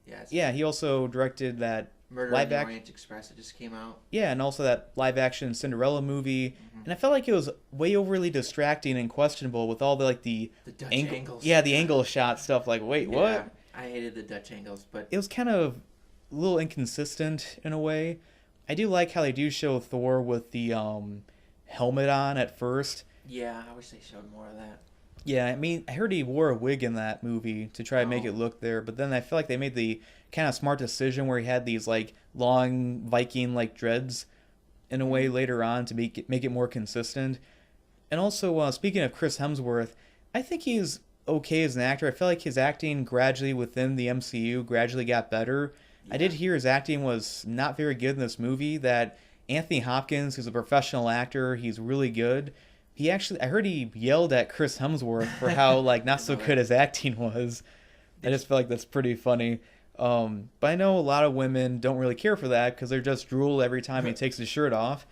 Yeah. It's yeah, he also directed that Murder on live the act Orient Express. It just came out. yeah, and also that live action Cinderella movie. Mm-hmm. And I felt like it was way overly distracting and questionable with all the like the The Dutch angle angles. yeah, the angle shot stuff like wait, Yeah, what? I hated the Dutch angles, but It was kind of a little inconsistent in a way. I do like how they do show Thor with the helmet on at first. yeah, I wish they showed more of that. Yeah, I mean, I heard he wore a wig in that movie to try to make Oh. it look there, but then I feel like they made the kind of smart decision where he had these like long Viking like dreads in a way later on to make it more consistent. And also, speaking of Chris Hemsworth, I think he's okay as an actor. I feel like his acting gradually within the MCU gradually got better. I did Yeah. hear his acting was not very good in this movie. That Anthony Hopkins, who's a professional actor, he's really good. He actually, I heard he yelled at Chris Hemsworth for how like not so know good his acting was. I just feel like that's pretty funny. But I know a lot of women don't really care for that because they're just drool every time he takes his shirt off.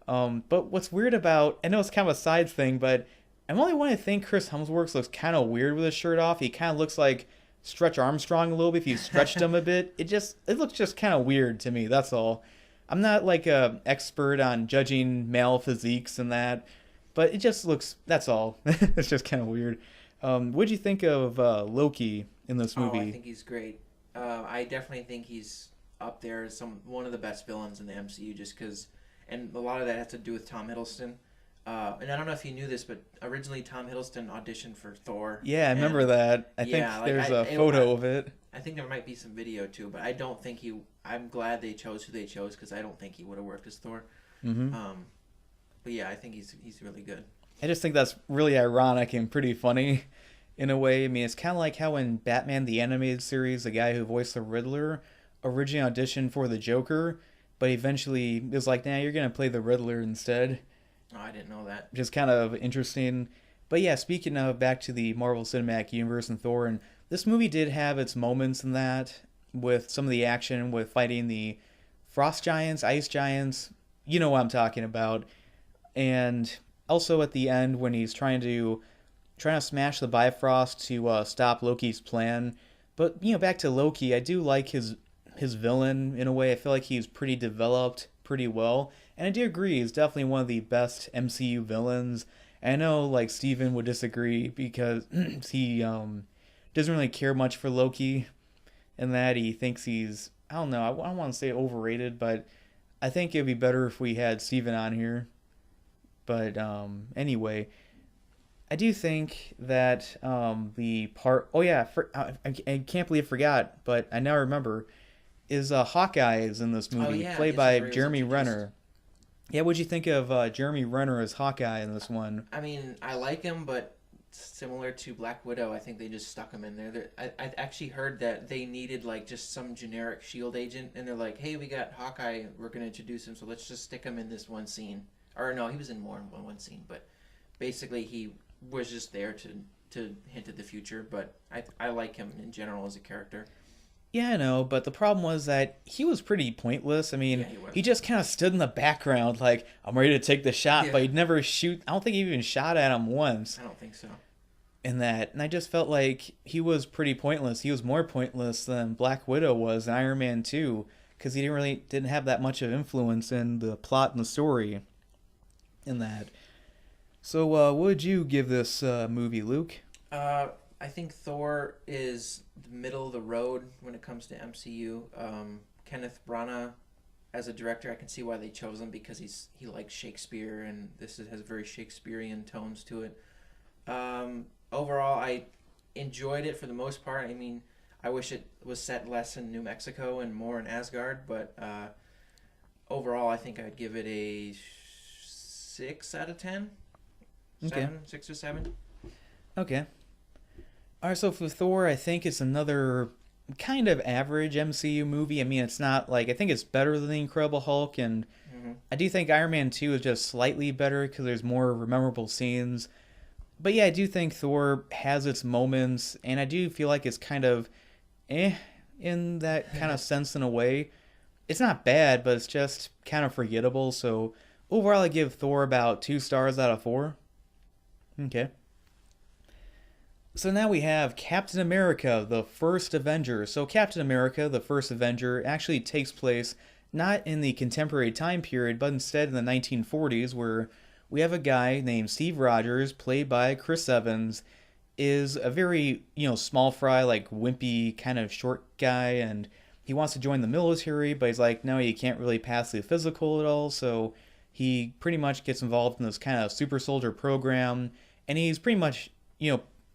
But what's weird about, I know it's kind of a side thing, but I'm only one to think Chris Hemsworth looks kind of weird with his shirt off. He kind of looks like Stretch Armstrong a little bit if you stretched him a bit. It looks just kind of weird to me. That's all. I'm not like a expert on judging male physiques and that, but it just looks. That's all. It's just kind of weird. What'd you think of Loki in this movie? Oh, I think he's great. I definitely think he's up there as one of the best villains in the MCU, just because, and a lot of that has to do with Tom Hiddleston. And I don't know if you knew this, but originally Tom Hiddleston auditioned for Thor. Yeah, I and remember that. I yeah, think like, there's I- a it- photo of it. I think there might be some video too, but I don't think he. I'm glad they chose who they chose because I don't think he would have worked as Thor. Hmm. But yeah, I think he's really good. I just think that's really ironic and pretty funny in a way. I mean, it's kind of like how in Batman the Animated Series, the guy who voiced the Riddler originally auditioned for the Joker, but eventually was like, nah, you're going to play the Riddler instead, Oh, I didn't know that. which is kind of interesting. But yeah, speaking of back to the Marvel Cinematic Universe and Thor, and this movie did have its moments in that with some of the action with fighting the frost giants, ice giants, you know what I'm talking about. And also at the end when he's trying to smash the Bifrost to stop Loki's plan. But back to Loki, I do like his villain in a way. I feel like he's pretty developed, pretty well. And I do agree, he's definitely one of the best MCU villains. I know, like, Steven would disagree because he doesn't really care much for Loki, and that he thinks he's, I don't know, I don't want to say overrated, but I think it'd be better if we had Steven on here. But anyway, I do think that the part. Oh yeah, I can't believe I forgot, but I now remember. Is Hawkeye is in this Oh movie, yeah, played yes, that's by where he was Jeremy introduced. Renner. Yeah, what'd you think of Jeremy Renner as Hawkeye in this one? I mean, I like him, but similar to Black Widow, I think they just stuck him in there. I actually heard that they needed like just some generic Shield agent, and they're like, "Hey, we got Hawkeye. We're gonna introduce him, so let's just stick him in this one scene." Or no, he was in more than one scene, but basically he was just there to hint at the future. But I like him in general as a character. Yeah, I know, but the problem was that he was pretty pointless. I Yeah, mean, he was. he just kind of stood in the background, like I'm ready to take the shot, Yeah, but he'd never shoot. I don't think he even shot at him once. I don't think so. In that, and I just felt like he was pretty pointless. He was more pointless than Black Widow was in Iron Man 2 because he didn't have that much of influence in the plot and the story in that. So, what would you give this movie, Luke? I think Thor is the middle of the road when it comes to MCU. Kenneth Branagh, as a director, I can see why they chose him because he likes Shakespeare and has very Shakespearean tones to it. Overall, I enjoyed it for the most part. I mean, I wish it was set less in New Mexico and more in Asgard, but overall, I think I'd give it a 6 out of 10. Okay. 6 or 7. Okay. Alright, so for Thor, I think it's another kind of average MCU movie. I mean, it's not like, I think it's better than The Incredible Hulk, and Mm-hmm. I do think Iron Man 2 is just slightly better because there's more memorable scenes. But yeah, I do think Thor has its moments, and I do feel like it's kind of in that kind of sense in a way. It's not bad, but it's just kind of forgettable. So overall, I give Thor about 2 stars out of 4. Okay. So now we have Captain America, the first Avenger. So Captain America, the first Avenger, actually takes place not in the contemporary time period, but instead in the 1940s, where we have a guy named Steve Rogers, played by Chris Evans, is a very, small fry, like wimpy kind of short guy, and he wants to join the military, but he's like, no, you can't really pass the physical at all, so he pretty much gets involved in this kind of super soldier program, and he's pretty much,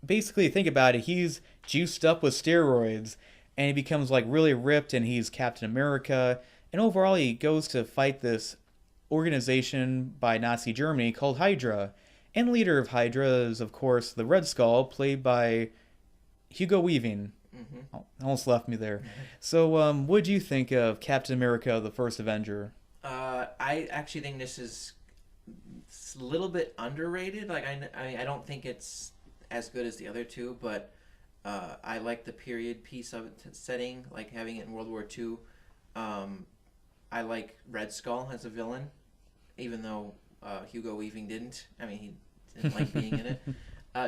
basically think about it, he's juiced up with steroids, and he becomes like really ripped, and he's Captain America, and overall he goes to fight this organization by Nazi Germany called Hydra. And leader of Hydra is, of course, the Red Skull, played by Hugo Weaving. Mm-hmm. Oh, almost left me there. So, what do you think of Captain America, the First Avenger? I actually think this is a little bit underrated. Like I don't think it's as good as the other two, but I like the period piece of it setting, like having it in World War II. I like Red Skull as a villain, even though Hugo Weaving didn't. I mean, he didn't like being in it.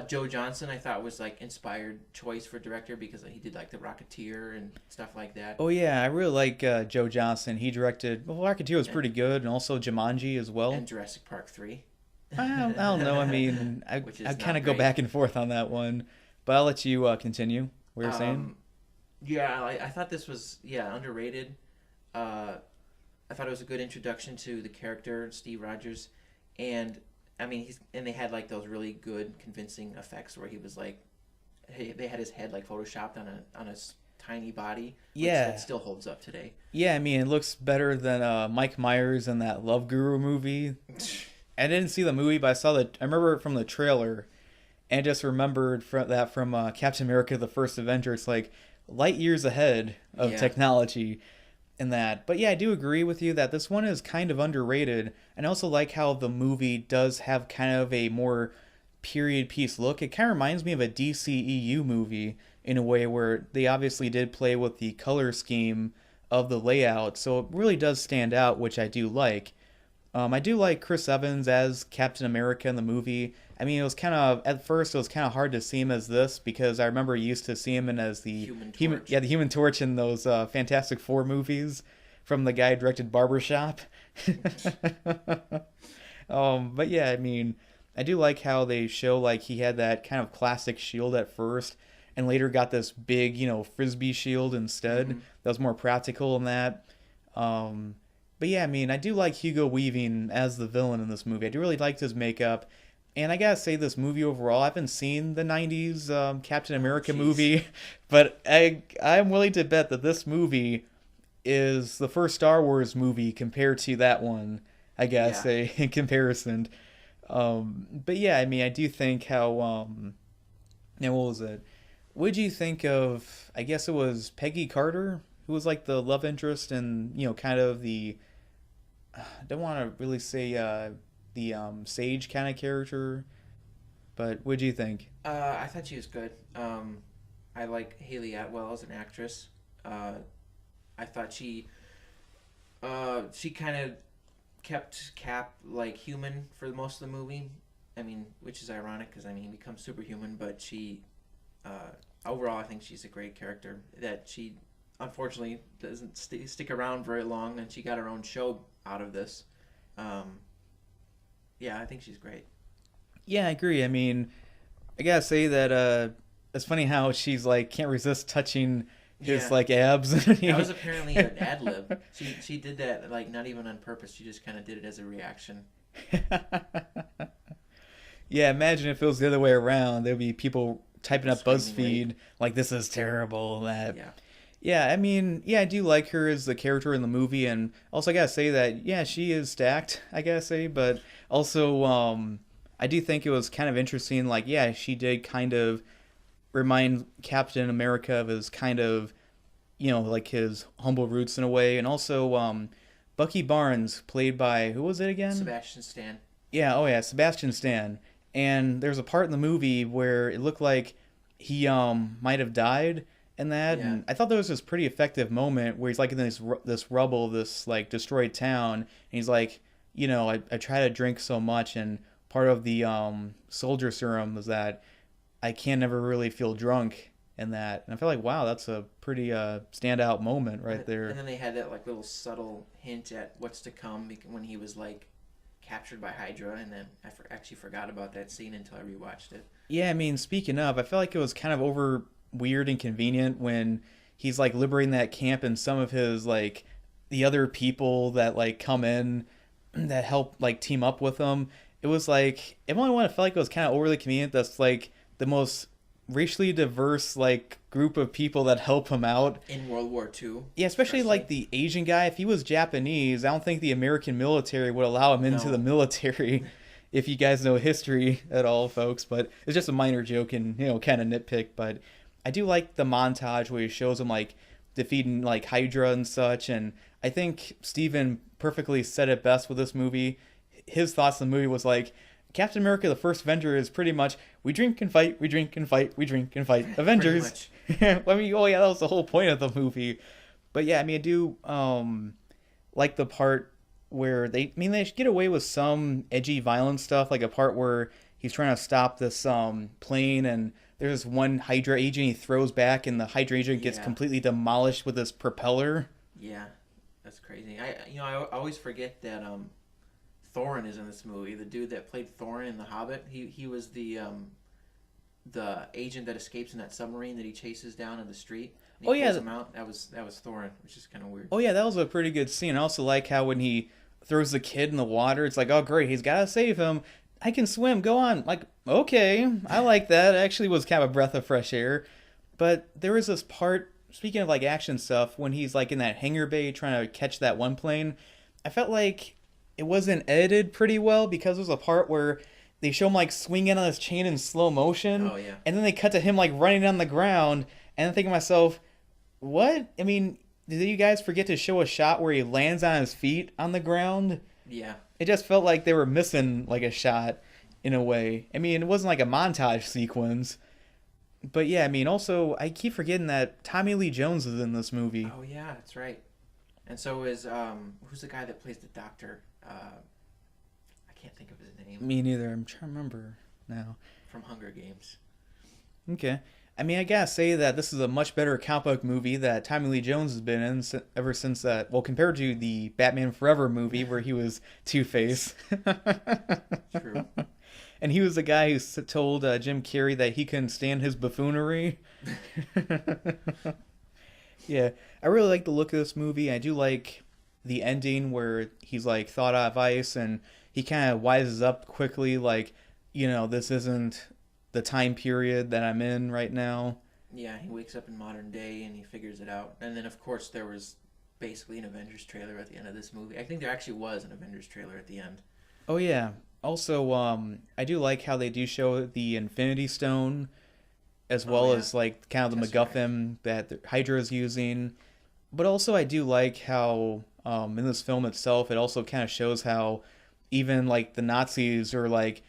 Joe Johnson, I thought was like inspired choice for director because he did like The Rocketeer and stuff like that. Oh yeah, I really like Joe Johnson. He directed. Well, Rocketeer was And, pretty good, and also Jumanji as well. and Jurassic Park 3, I don't know. I mean, which is I kind not of go great. back and forth on that one, but I'll let you continue. What you're saying? Yeah, I thought this was underrated. I thought it was a good introduction to the character Steve Rogers, and I mean they had like those really good convincing effects where he was like, they had his head like photoshopped on a tiny body, which Yeah. that still holds up today. Yeah, I mean, it looks better than Mike Myers in that Love Guru movie. I didn't see the movie, but I remember it from the trailer, and just remembered from Captain America: The First Avenger. It's like light years ahead of Yeah. technology in that. But yeah, I do agree with you that this one is kind of underrated, and I also like how the movie does have kind of a more period piece look. It kind of reminds me of a DCEU movie in a way where they obviously did play with the color scheme of the layout, so it really does stand out, which I do like. I do like Chris Evans as Captain America in the movie. I mean, at first it was kind of hard to see him as this because I remember I used to see him in as the Human Torch. the Human Torch in those Fantastic Four movies from the guy who directed Barbershop. But yeah, I mean, I do like how they show like he had that kind of classic shield at first, and later got this big, frisbee shield instead. Mm-hmm. That was more practical than that. Um, but yeah, I mean, I do like Hugo Weaving as the villain in this movie. I do really like his makeup. And I gotta say, this movie overall, I haven't seen the '90s Captain Oh, America jeez. movie, but I'm willing to bet that this movie is the first Star Wars movie compared to that one. I gotta Yeah. say, in comparison. But yeah, I mean, I do think how now what was it? What did you think of? I guess it was Peggy Carter, who was like the love interest and kind of the I don't want to really say the sage kind of character, but what do you think? I thought she was good. I like Haley Atwell as an actress. Uh, I thought she kind of kept Cap like human for most of the movie. I mean, which is ironic because I mean he becomes superhuman, but uh, overall I think she's a great character. That she unfortunately doesn't stick around very long, and she got her own show out of this. Um, yeah, I think she's great. Yeah, I agree. I mean, I gotta say that it's funny how she's like can't resist touching his Yeah, like abs. that was apparently an ad lib. She did that like not even on purpose. She just kind of did it as a reaction. Yeah, imagine if it was the other way around. There'd be people typing People up screaming BuzzFeed like this is terrible. That Yeah. yeah, I mean, yeah, I do like her as the character in the movie, and also I gotta say that yeah, she is stacked. I gotta say, but also I do think it was kind of interesting. Like yeah, she did kind of remind Captain America of his kind of like his humble roots in a way, and also Bucky Barnes, played by who was it again? Sebastian Stan. Yeah, oh yeah, Sebastian Stan. And there's a part in the movie where it looked like he might have died in that, Yeah. and I thought there was this pretty effective moment where he's like in this rubble, this like destroyed town, and he's like, I try to drink so much, and part of the soldier serum was that I can never really feel drunk in that, and I feel like wow, that's a pretty standout moment right And there. then they had that like little subtle hint at what's to come when he was like captured by Hydra, and then actually forgot about that scene until I rewatched it. Yeah, I mean, speaking of, I feel like it was kind of over weird and convenient when he's like liberating that camp and some of his like the other people that like come in that help like team up with him. It was like everyone one I felt like it was kind of overly convenient. That's like the most racially diverse like group of people that help him out. In World War II, Yeah, especially especially. like the Asian guy. If he was Japanese, I don't think the American military would allow him into the No. military. If you guys know history at all, folks, but it's just a minor joke and kind of nitpick. But I do like the montage where he shows him like defeating like Hydra and such. And I think Steven perfectly said it best with this movie. His thoughts on the movie was like Captain America: The First Avenger is pretty much we drink and fight, we drink and fight, we drink and fight. Pretty Avengers. much. I mean, oh yeah, that was the whole point of the movie. But yeah, I mean, I do like the part where they get away with some edgy violent stuff, like a part where he's trying to stop this plane and there's one Hydra agent he throws back and the Hydra agent gets Yeah. completely demolished with this propeller. Yeah, that's crazy. I always forget that Thorin is in this movie. The dude that played Thorin in The Hobbit. He was the agent that escapes in that submarine that he chases down in the street. And Oh he pulls yeah, him out. That was Thorin, which is kind of weird. oh yeah, that was a pretty good scene. I also like how when he throws the kid in the water, it's like, oh great, he's gotta save him. I can swim. Go on. Like, okay, I like that. It actually was kind of a breath of fresh air. But there was this part. Speaking of like action stuff, when he's like in that hangar bay trying to catch that one plane, I felt like it wasn't edited pretty well because there's a part where they show him like swinging on his chain in slow motion, Oh yeah, and then they cut to him like running on the ground, and I'm thinking to myself, what? I mean, did you guys forget to show a shot where he lands on his feet on the ground? yeah. It just felt like they were missing like a shot in a way. I mean, it wasn't like a montage sequence, but yeah, I mean, also I keep forgetting that Tommy Lee Jones is in this movie. Oh yeah, that's right. And so is who's the guy that plays the doctor? I can't think of his name Me neither. I'm trying to remember now. from Hunger Games. Okay. I mean, I gotta say that this is a much better comic book movie that Tommy Lee Jones has been in ever since that. Well, compared to the Batman Forever movie where he was Two Face, True. and he was the guy who told Jim Carrey that he couldn't stand his buffoonery. Yeah, I really like the look of this movie. I do like the ending where he's like thawed out of ice and he kind of wises up quickly, like, this isn't the time period that I'm in right now. Yeah, he wakes up in modern day and he figures it out. And then, of course, there was basically an Avengers trailer at the end of this movie. I think there actually was an Avengers trailer at the end. Oh yeah. Also, I do like how they do show the Infinity Stone as Oh, well yeah. as like kind of the Tesseract. MacGuffin that Hydra is using. But also, I do like how in this film itself, it also kind of shows how even like the Nazis are like,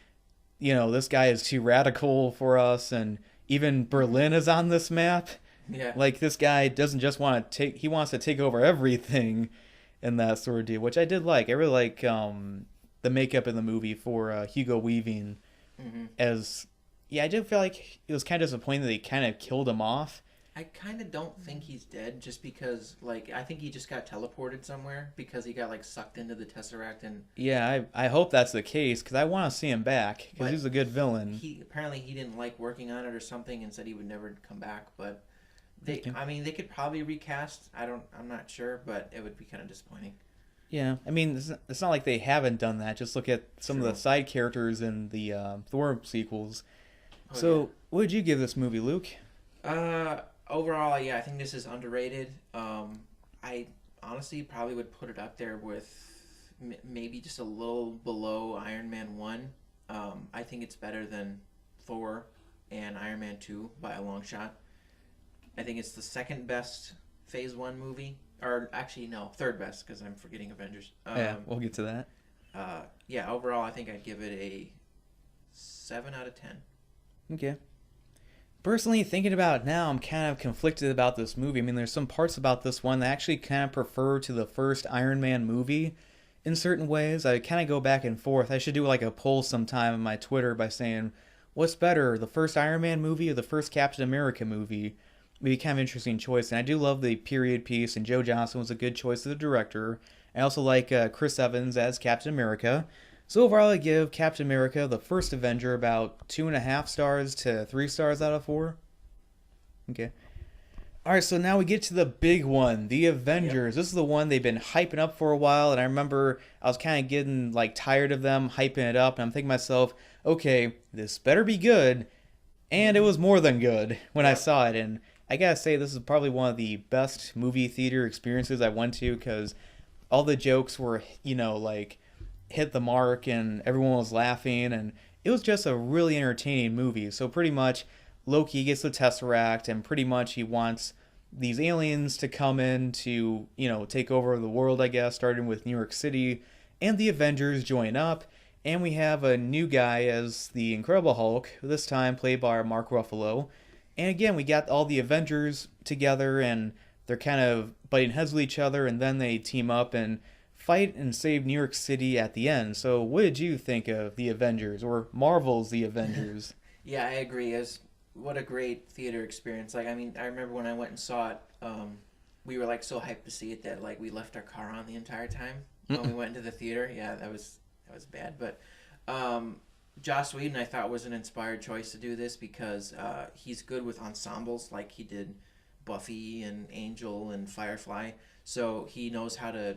this guy is too radical for us, and even Hmm. Berlin is on this map. Yeah. Like this guy doesn't just want to take; he wants to take over everything, and that sort of deal. Which I did like. I really like the makeup in the movie for Hugo Weaving Hmm. as yeah, I did feel like it was kind of disappointing that they kind of killed him off. I kind of don't think he's dead just because, like, I think he just got teleported somewhere because he got, like, sucked into the Tesseract and. Yeah, I hope that's the case because I want to see him back because But he's a good villain. he didn't like working on it or something and said he would never come back. But Okay. I mean, they could probably recast. I'm not sure, but it would be kind of disappointing. Yeah, I mean, it's not like they haven't done that. Just look at some of the True. side characters in the Thor sequels. Oh, yeah. So, what did you give this movie, Luke? Overall, yeah, I think this is underrated. I honestly probably would put it up there with maybe just a little below Iron Man 1. I think it's better than Thor and Iron Man 2 by a long shot. I think it's the second best Phase 1 movie. Or actually, no, third best because I'm forgetting Avengers. Yeah, we'll get to that. Yeah, overall, I think I'd give it a 7 out of 10. Okay. Personally, thinking about it now, I'm kind of conflicted about this movie. I mean, there's some parts about this one that I actually kind of prefer to the first Iron Man movie in certain ways. I kind of go back and forth. I should do like a poll sometime on my Twitter by saying, what's better, the first Iron Man movie or the first Captain America movie? Would be kind of an interesting choice. And I do love the period piece, and Joe Johnson was a good choice as the director. I also like Chris Evans as Captain America. So overall, I give Captain America, the first Avenger, about 2.5 stars to 3 stars out of 4. Okay. All right, so now we get to the big one, the Yep. Avengers. This is the one they've been hyping up for a while, and I remember I was kind of getting like tired of them hyping it up, and I'm thinking to myself, okay, this better be good, and it Hmm. was more than good when I Yep. saw it. And I gotta say, this is probably one of the best movie theater experiences I went to because all the jokes were, like hit the mark and everyone was laughing, and it was just a really entertaining movie. So pretty much Loki gets the Tesseract, and pretty much he wants these aliens to come in to, take over the world, I guess, starting with New York City, and the Avengers join up, and we have a new guy as the Incredible Hulk, this time played by Mark Ruffalo. And again, we got all the Avengers together, and they're kind of butting heads with each other, and then they team up and fight and save New York City at the end. So, what did you think of the Avengers, or Marvel's The Avengers? Yeah, I agree. As what a great theater experience. Like, I mean, I remember when I went and saw it. We were like so hyped to see it that like we left our car on the entire time when we went into the theater. Yeah, that was bad. But um, Joss Whedon, I thought, was an inspired choice to do this because he's good with ensembles, like he did Buffy and Angel and Firefly. So he knows how to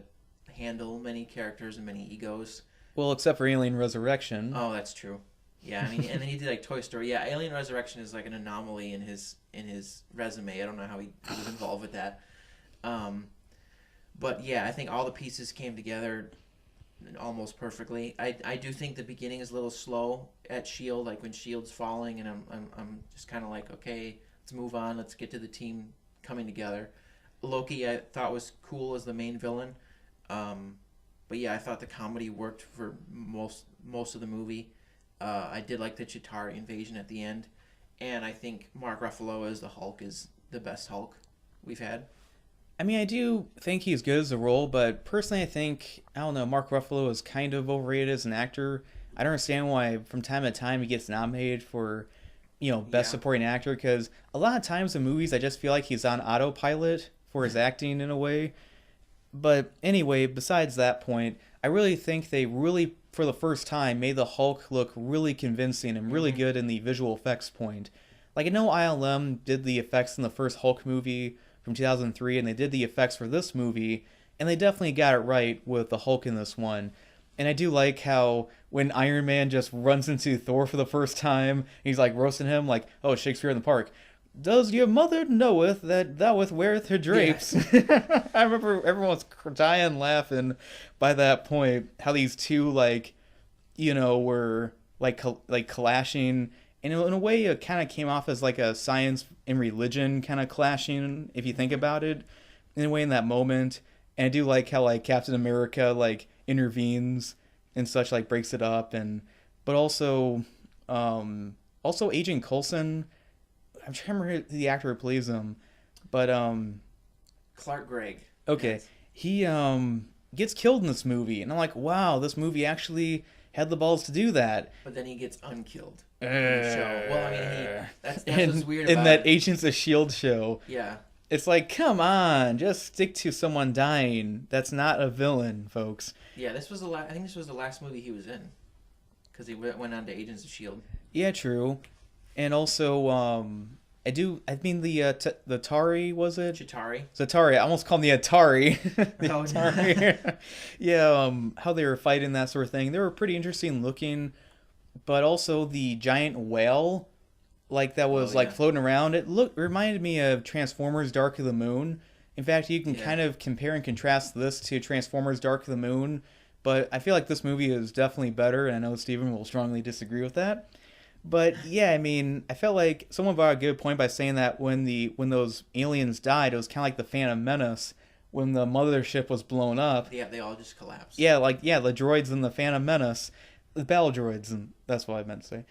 handle many characters and many egos. Well, except for Alien Resurrection. Oh, that's true. Yeah, I mean, and then he did like Toy Story. Yeah, Alien Resurrection is like an anomaly in his resume. I don't know how he was involved with that. Um, but yeah, I think all the pieces came together almost perfectly. I do think the beginning is a little slow at Shield, like when Shield's falling, and I'm just kind of like, okay, let's move on. Let's get to the team coming together. Loki, I thought was cool as the main villain. Um, but yeah, I thought the comedy worked for most of the movie. I did like the Chitauri invasion at the end, and I think Mark Ruffalo as the Hulk is the best Hulk we've had. I mean, I do think he's good as a role, but personally, I think, I don't know, Mark Ruffalo is kind of overrated as an actor. I don't understand why, from time to time, he gets nominated for, best Yeah. supporting actor, because a lot of times in movies I just feel like he's on autopilot for his acting in a way. But anyway, besides that point, I really think they really, for the first time, made the Hulk look really convincing and really Mm-hmm. good in the visual effects point. Like, I know ILM did the effects in the first Hulk movie from 2003, and they did the effects for this movie, and they definitely got it right with the Hulk in this one. And I do like how when Iron Man just runs into Thor for the first time, he's like roasting him, like, oh, Shakespeare in the Park. Does your mother knoweth that thou weareth her Yeah. drapes? I remember everyone was dying laughing by that point. How these two were like clashing, and in a way, it kind of came off as like a science and religion kind of clashing, if you think Mm-hmm. about it, in a way in that moment. And I do like how like Captain America like intervenes and such, like breaks it up, and but also Agent Coulson. I'm trying to remember the actor who plays him, but Clark Gregg. okay, Yes. he gets killed in this movie, and I'm like, wow, this movie actually had the balls to do that. But then he gets unkilled in the show. Well, I mean, that's what's in weird in about that it. Agents of Shield show, Yeah. it's like, come on, just stick to someone dying. That's not a villain, folks. Yeah, this was I think this was the last movie he was in, because he went on to Agents of Shield. Yeah, true. And also, I mean the Atari, was it? Chitari. It's Atari. I almost called him the Atari. The Oh, no. Atari. Yeah, how they were fighting, that sort of thing. They were pretty interesting looking, but also the giant whale, like that was Oh, like yeah. floating around. It reminded me of Transformers: Dark of the Moon. In fact, you can Yeah. kind of compare and contrast this to Transformers: Dark of the Moon, but I feel like this movie is definitely better, and I know Steven will strongly disagree with that. But yeah, I mean, I felt like someone brought a good point by saying that when those aliens died, it was kind of like the Phantom Menace when the mothership was blown up. Yeah, they all just collapsed. Yeah, like the droids in the Phantom Menace, the battle droids, and that's what I meant to say.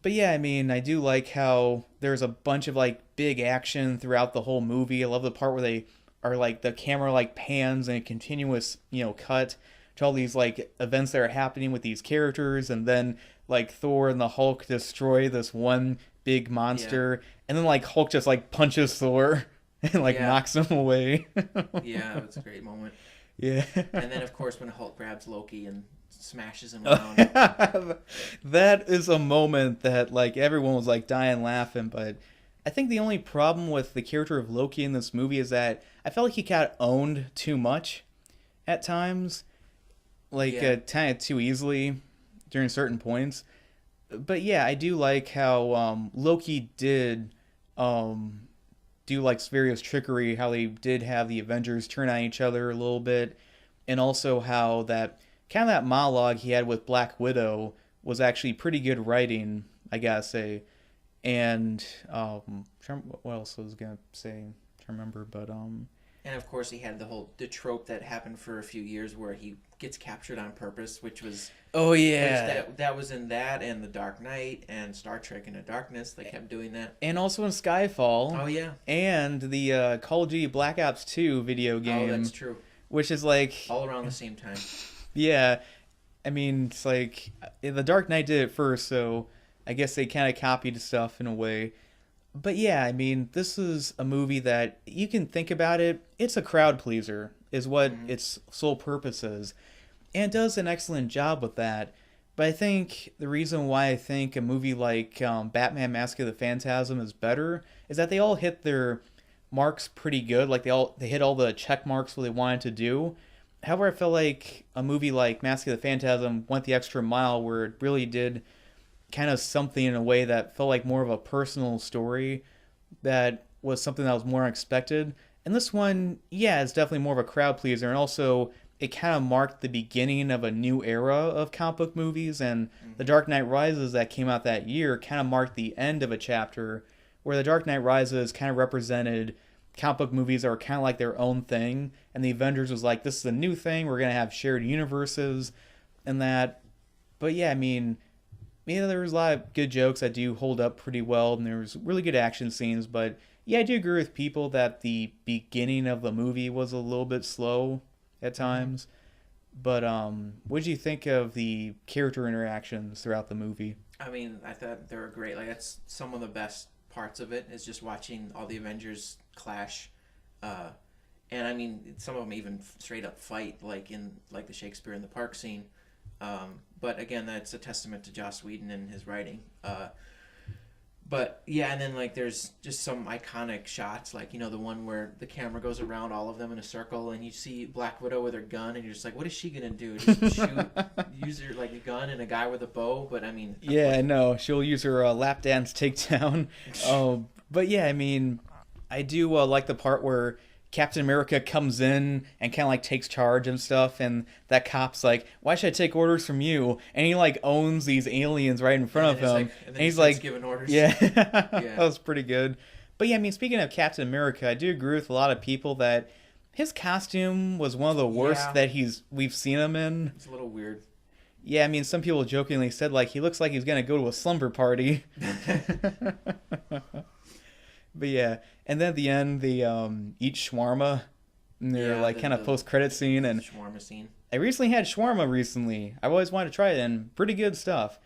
But yeah, I mean, I do like how there's a bunch of like big action throughout the whole movie. I love the part where they are like the camera like pans in a continuous, cut to all these like events that are happening with these characters, and then like Thor and the Hulk destroy this one big Yeah. monster, and then like Hulk just like punches Thor and like Yeah. knocks him away. Yeah, it was a great moment. Yeah. And then, of course, when Hulk grabs Loki and smashes him Oh, around. that is a moment that like everyone was like dying laughing, but I think the only problem with the character of Loki in this movie is that I felt like he got owned too much at times, like Yeah. kind of too easily during certain points. But yeah, I do like how Loki did um, do like various trickery, how they did have the Avengers turn on each other a little bit, and also how that kind of that monologue he had with Black Widow was actually pretty good writing, I gotta say. And what else I was gonna say? To remember, but And of course, he had the trope that happened for a few years where he gets captured on purpose, oh which yeah, that was in that and The Dark Knight and Star Trek Into Darkness. They kept doing that. and also in Skyfall, Oh yeah. and the Call of Duty Black Ops 2 video Oh, game, that's true. which is like, All around the same time. yeah, I mean, it's like the Dark Knight did it first, so I guess they kind of copied stuff in a way. But yeah, I mean, this is a movie that you can think about it. It's a crowd pleaser, is what Mhm. its sole purpose is, and it does an excellent job with that. But I think the reason why I think a movie like Batman: Mask of the Phantasm is better is that they all hit their marks pretty good. Like they hit all the check marks what they wanted to do. However, I feel like a movie like Mask of the Phantasm went the extra mile, where it really did kind of something in a way that felt like more of a personal story, that was something that was more unexpected. And this one, yeah, is definitely more of a crowd pleaser, and also it kind of marked the beginning of a new era of comic book movies. And The Dark Knight Rises, that came out that year, kind of marked the end of a chapter where The Dark Knight Rises kind of represented comic book movies that were kind of like their own thing, and the Avengers was like, this is a new thing, we're gonna have shared universes and that. But yeah, I mean, yeah, there was a lot of good jokes that do hold up pretty well, and there was really good action scenes. But yeah, I do agree with people that the beginning of the movie was a little bit slow at times. But what did you think of the character interactions throughout the movie? I mean, I thought they were great. Like that's some of the best parts of it is just watching all the Avengers clash. Uh, and I mean, some of them even straight up fight, like in like the Shakespeare in the Park scene. But again, that's a testament to Joss Whedon and his writing. But yeah, and then like there's just some iconic shots, like the one where the camera goes around all of them in a circle, and you see Black Widow with her gun, and you're just like, what is she gonna do? Just shoot, use her like a gun and a guy with a bow? But I mean, Yeah, I know. She'll use her lap dance takedown. But yeah, I mean, I do like the part where Captain America comes in and kind of like takes charge and stuff, and that cop's like, "Why should I take orders from you?" And he like owns these aliens right in front of him, and and he's starts like, giving orders. "Yeah, Yeah. that was pretty good." But yeah, I mean, speaking of Captain America, I do agree with a lot of people that his costume was one of the worst Yeah. that we've seen him in. It's a little weird. Yeah, I mean, some people jokingly said like he looks like he's gonna go to a slumber party. But yeah, and then at the end, they eat shawarma. And they're Yeah, like kind of post credit scene, and shawarma scene. I recently had shawarma recently. I've always wanted to try it, and pretty good stuff,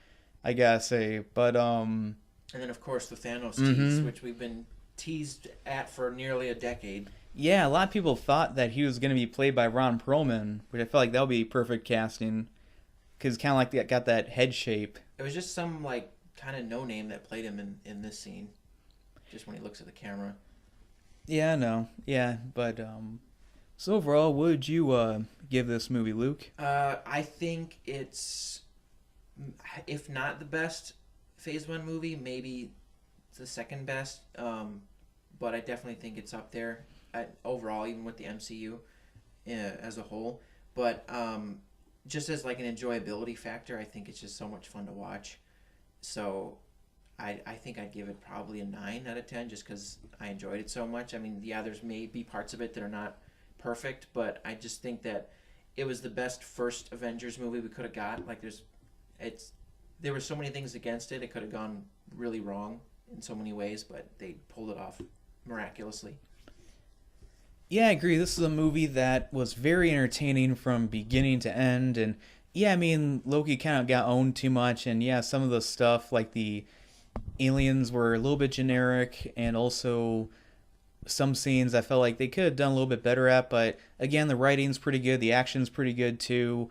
I gotta say. But And then of course the Thanos tease, which we've been teased at for nearly a decade. yeah, a lot of people thought that he was gonna be played by Ron Perlman, which I felt like that would be perfect casting, because kind of like got that head shape. It was just some like kind of no name that played him in this scene. Just when he looks at the camera. Yeah, I know. Yeah, but so overall, what would you give this movie, Luke? I think it's, if not the best Phase 1 movie, maybe the second best. But I definitely think it's up there overall, even with the MCU as a whole. But just as like an enjoyability factor, I think it's just so much fun to watch. So I think I'd give it probably a 9 out of 10 just because I enjoyed it so much. I mean, yeah, there's maybe parts of it that are not perfect, but I just think that it was the best first Avengers movie we could have got. Like there were so many things against it. It could have gone really wrong in so many ways, but they pulled it off miraculously. Yeah, I agree. This is a movie that was very entertaining from beginning to end, and yeah, I mean, Loki kind of got owned too much, and yeah, some of the stuff like the aliens were a little bit generic, and also some scenes I felt like they could have done a little bit better at, but again, the writing's pretty good, the action's pretty good too,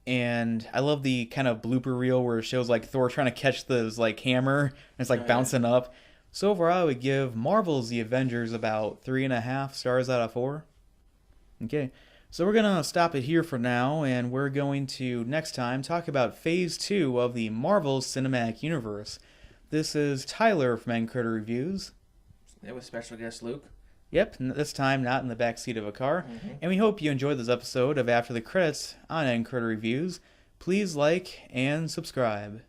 and I love the kind of blooper reel where it shows like Thor trying to catch this like hammer, and it's like bouncing up. So overall, I would give Marvel's The Avengers about 3.5 stars out of 4. Okay, so we're gonna stop it here for now, and we're going to next time talk about Phase 2 of the Marvel Cinematic Universe. This is Tyler from Encoder Reviews. It was special guest Luke. Yep, this time not in the backseat of a car. And we hope you enjoyed this episode of After the Credits on Encoder Reviews. Please like and subscribe.